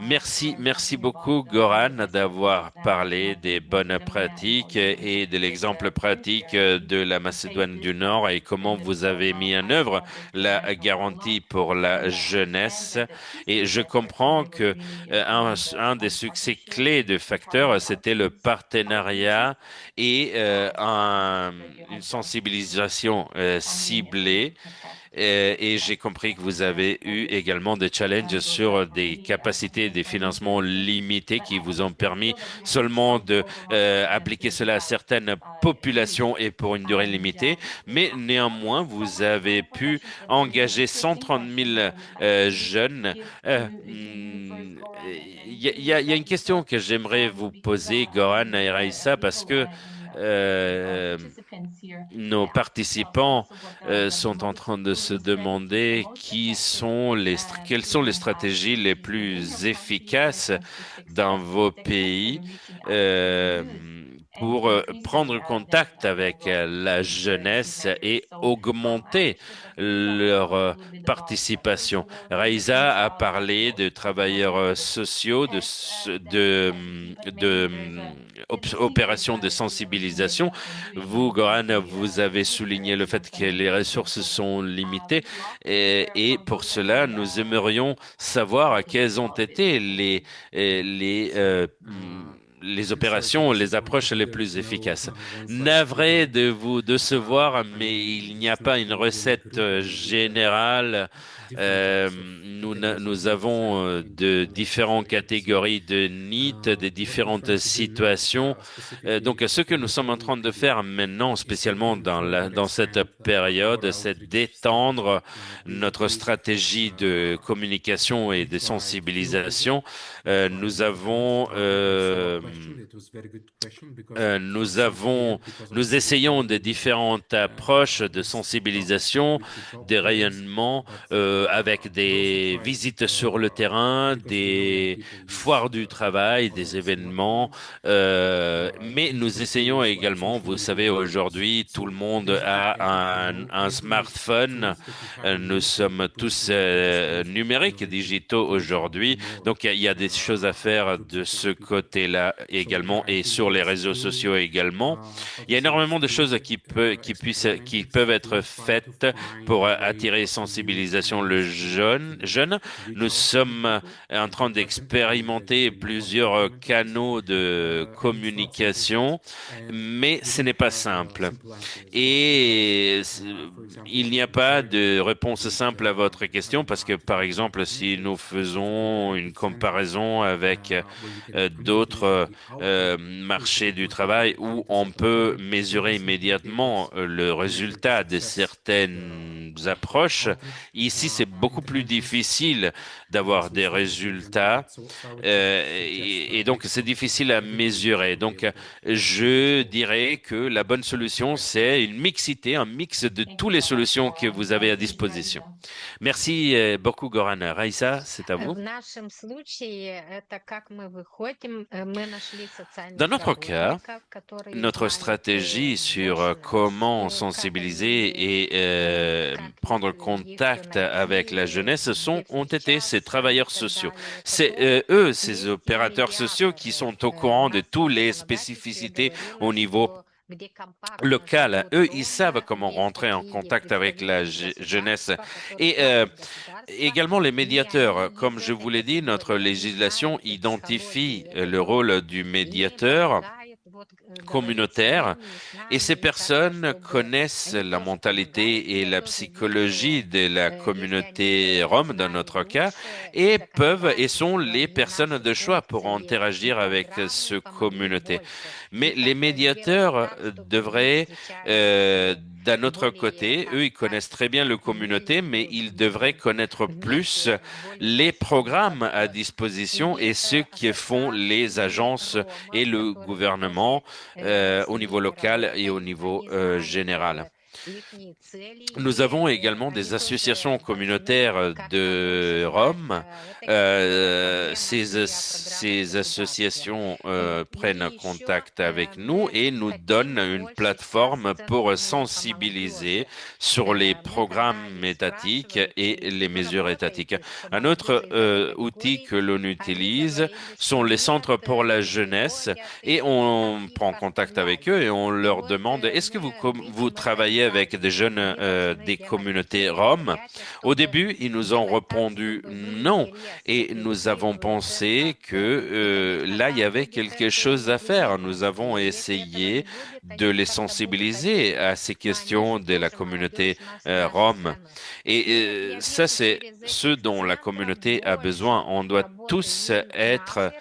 Merci beaucoup, Goran, d'avoir parlé des bonnes pratiques et de l'exemple pratique de la Macédoine du Nord et comment vous avez mis en œuvre la garantie pour la jeunesse. Et je comprends que un des succès clés de Facteur, c'était le partenariat et une sensibilisation ciblée. Et j'ai compris que vous avez eu également des challenges sur des capacités des financements limités qui vous ont permis seulement de appliquer cela à certaines populations et pour une durée limitée. Mais néanmoins, vous avez pu engager 130 000 jeunes. Il y a une question que j'aimerais vous poser, Goran et Raissa, parce que nos participants sont en train de se demander quelles sont les stratégies les plus efficaces dans vos pays pour prendre contact avec la jeunesse et augmenter leur participation. Raïsa a parlé de travailleurs sociaux, opérations de sensibilisation. Vous, Goran, vous avez souligné le fait que les ressources sont limitées et pour cela, nous aimerions savoir quelles ont été les opérations, les approches les plus efficaces. Navré de vous décevoir, mais il n'y a pas une recette générale. Nous avons de différentes catégories de needs, de différentes situations. Donc, ce que nous sommes en train de faire maintenant, spécialement dans cette période, c'est d'étendre notre stratégie de communication et de sensibilisation. Nous essayons de différentes approches de sensibilisation, des rayonnements avec des visites sur le terrain, des foires du travail, des événements. Mais nous essayons également, vous savez, aujourd'hui, tout le monde a un smartphone. Nous sommes tous numériques, digitaux aujourd'hui. Donc, il y a des choses à faire de ce côté-là également et sur les réseaux sociaux également. Il y a énormément de choses qui peuvent être faites pour attirer sensibilisation le jeune. Nous sommes en train d'expérimenter plusieurs canaux de communication, mais ce n'est pas simple. Et il n'y a pas de réponse simple à votre question parce que, par exemple, si nous faisons une comparaison avec d'autres marché du travail où on peut mesurer immédiatement le résultat de certaines approches. Ici, c'est beaucoup plus difficile d'avoir des résultats et donc c'est difficile à mesurer. Donc, je dirais que la bonne solution, c'est une mixité, un mix de Thank toutes you les so much solutions que for vous avez à this, disposition. Raisa. Merci beaucoup, Goran. Raïssa, c'est à vous. В нашем случае это как мы выходим, мы нашли Dans социальных notre cas, работников, которые notre знают stratégie sur больше нас, comment как sensibiliser они, et как prendre их contact avec la найти, jeunesse где ont été ces встречаться и travailleurs так sociaux. далее. C'est Потом eux, ces есть и opérateurs sociaux, qui медиаторы. sont au У courant de нас toutes в les законодательстве spécificités au говорилось, niveau что где компактно local. живут Eux, ils savent ровно, comment есть rentrer en такие contact avec la представители jeunesse. государства, которые Et главы государства, également les и они médiateurs. Comme je видят vous эту l'ai dit, notre категорию, они législation знают identifie психологию le этого rôle люди du и médiateur помогают вот, говорить с communautaire. ними, с Et ces нами, и как-то, personnes чтобы connaissent они la тоже помогают. mentalité et Я la тоже вижу, psychologie de la если communauté они rome, dans знают notre cas, лучше, et это peuvent et казалось, sont что les они personnes наши de choix pour функции и interagir avec программы ce помогли communauté. больше. Mais И les как-то сделать médiateurs так, чтобы мы devraient, встречались d'un autre более côté, eux, так ils connaissent très bien le communauté, mais ils devraient вместе, connaître plus более les большими programmes à подходами. disposition et И ce que font les ассоциации agences et ромов, le которые мы gouvernement тоже с au niveau ними local et au работаем, niveau они знают général. ихние цели, Nous и avons également они des тоже associations должны communautaires как-то больше de знать Roms. вот такие проблемы Ces, и о программах ces государства. associations И prennent еще contact avec nous мы et nous donnent хотим une больше plateforme связаться pour с sensibiliser молодежью. sur les Мы когда programmes их étatiques спрашивали, et les вы mesures étatiques. работаете с Un autre молодежью из этой outil категории, que l'on они utilise говорили, что sont les нет, centres pour la не jeunesse приходят et и on prend каких-то contact avec eux et оставляют. on И leur вот demande est-ce que мы vous видим travaillez avec des разницу. jeunes Мы должны des делать communautés такие roms? мероприятия, Au чтобы début, ils nous ont сделать так, répondu чтобы был non интерес. et И nous вы avons уже pensé как-то... que И là, il y тогда avait будет quelque это chose à faire. Nous неприемлемо. avons И если этого essayé не будет, de они les как-то будут sensibiliser à ces обидеться, что они questions же de la тоже communauté молодежь нас наших rome. ценных. Et И я ça, вижу c'est через ce этих dont la центров communauté a besoin. больше On doit работы tous и être нашей работы,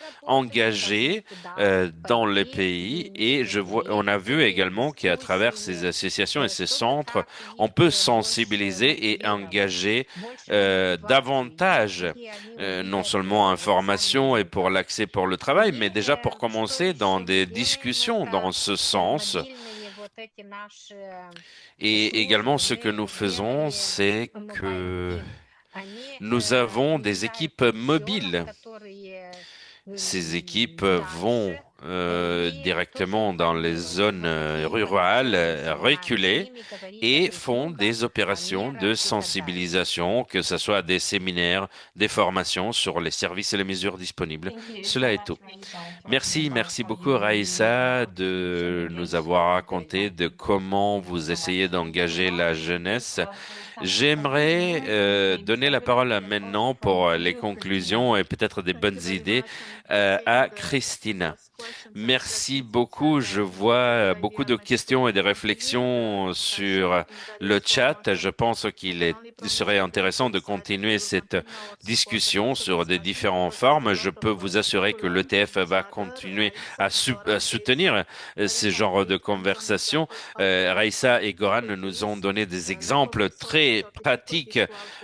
мы должны engagés куда-то dans le пойти pays et и on a vu лекции, également qu'à travers ces дискуссии, associations et ces чтобы centres, так on их peut больше sensibiliser et мотивировать, engager больше мотивации. davantage, И они non увидят seulement information et сами pour l'accès pour le travail, mais и déjà pour что commencer dans еще мы des делаем, discussions dans это ce sens. мобильные вот эти наши Et également, службы. ce que nous Мы faisons, сделали c'est mobile que team. Они nous avons des приезжают équipes в села, mobiles. которые Ces équipes vont дальше, и directement тоже dans les информируют zones и rurales, коммуницируют с reculées, нами, говорить et друг font друга des о opérations de мерах и так далее. sensibilisation, que ce soit des séminaires, des formations sur les services et les mesures disponibles. Thank you Cela so est much, tout. Raisa, Merci for beaucoup your Raïssa de contribution nous against avoir the raconté de topic comment of vous essayez productivity. d'engager Now la we will jeunesse. for some J'aimerais conclusions and maybe donner la parole secretary maintenant from pour les you, Christina. conclusions et peut-être des bonnes idées à Christina. Merci beaucoup. Je vois beaucoup de questions et de réflexions sur le chat. Je pense il serait intéressant de continuer cette discussion sur des différentes formes. Je peux vous assurer que l'ETF va continuer à soutenir ce genre de conversation. Raïssa et Goran nous ont donné des exemples très pratiques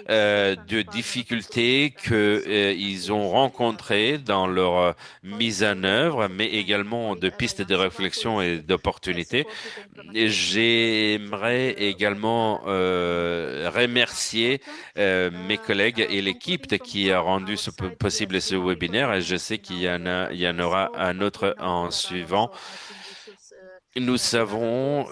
de difficultés qu'ils ont rencontrées dans leur mise en œuvre, mais également de pistes de réflexion et d'opportunités. J'aimerais également remercier mes collègues et l'équipe qui a rendu possible ce webinaire. Et je sais qu'il y en aura un autre en suivant. Nous savons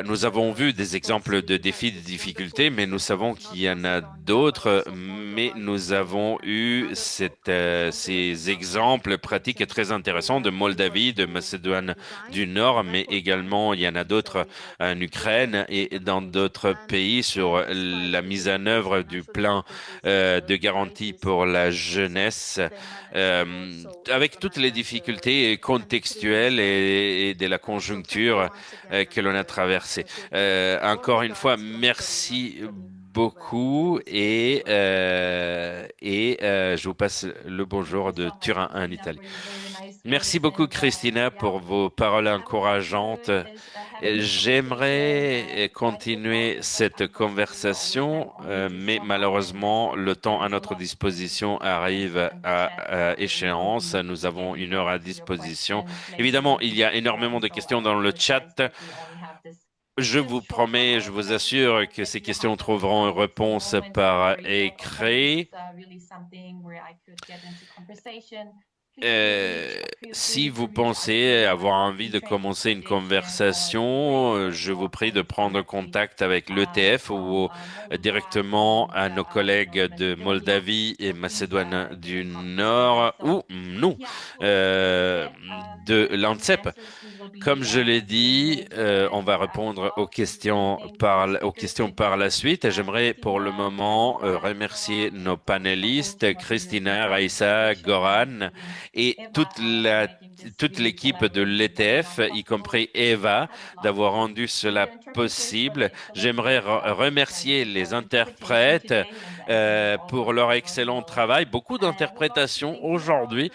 nous avons vu des exemples de défis, de difficultés, mais nous savons qu'il y en a d'autres, mais nous avons eu ces exemples pratiques très intéressants de Moldavie, de Macédoine du Nord, mais également il y en a d'autres en Ukraine et dans d'autres pays sur la mise en œuvre du plan de garantie pour la jeunesse, avec toutes les difficultés contextuelles et de la conjoncture que l'on a traversée. Encore une fois, merci beaucoup je vous passe le bonjour de Turin en Italie. Merci beaucoup, Christina, pour vos paroles encourageantes. J'aimerais continuer cette conversation, mais malheureusement, le temps à notre disposition arrive à échéance. Nous avons 1 heure à disposition. Évidemment, il y a énormément de questions dans le chat. Je vous promets, je vous assure que ces questions trouveront une réponse par écrit. Si vous pensez avoir envie de commencer une conversation, je vous prie de prendre contact avec l'ETF ou directement à nos collègues de Moldavie et Macédoine du Nord ou nous, de l'ANSEP. Comme je l'ai dit, on va répondre aux questions par la suite. J'aimerais pour le moment remercier nos panélistes, Christina, Raissa, Goran, et toute l'équipe de l'ETF, y compris Eva, d'avoir rendu cela possible. J'aimerais remercier les interprètes pour leur excellent travail. Beaucoup d'interprétations aujourd'hui.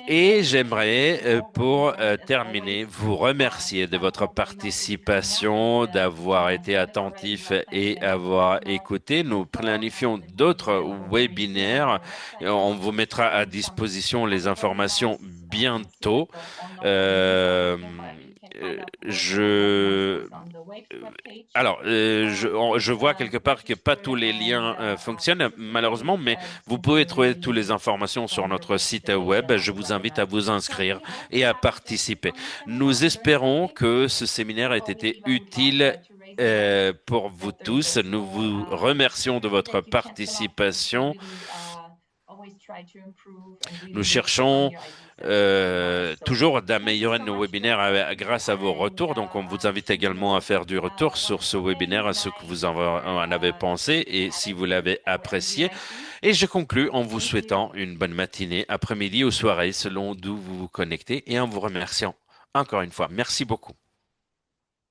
Et j'aimerais, pour terminer, vous remercier de votre participation, d'avoir été attentif et avoir écouté. Nous planifions d'autres webinaires. On vous mettra à disposition les informations bientôt. Je vois quelque part que pas tous les liens fonctionnent, malheureusement, mais vous pouvez trouver toutes les informations sur notre site web. Je vous invite à vous inscrire et à participer. Nous espérons que ce séminaire ait été utile pour vous tous. Nous vous remercions de votre participation. Nous cherchons toujours d'améliorer nos webinaires grâce à vos retours. Donc, on vous invite également à faire du retour sur ce webinaire, à ce que vous en avez pensé et si vous l'avez apprécié. Et je conclus en vous souhaitant une bonne matinée, après-midi ou soirée, selon d'où vous vous connectez, et en vous remerciant encore une fois. Merci beaucoup.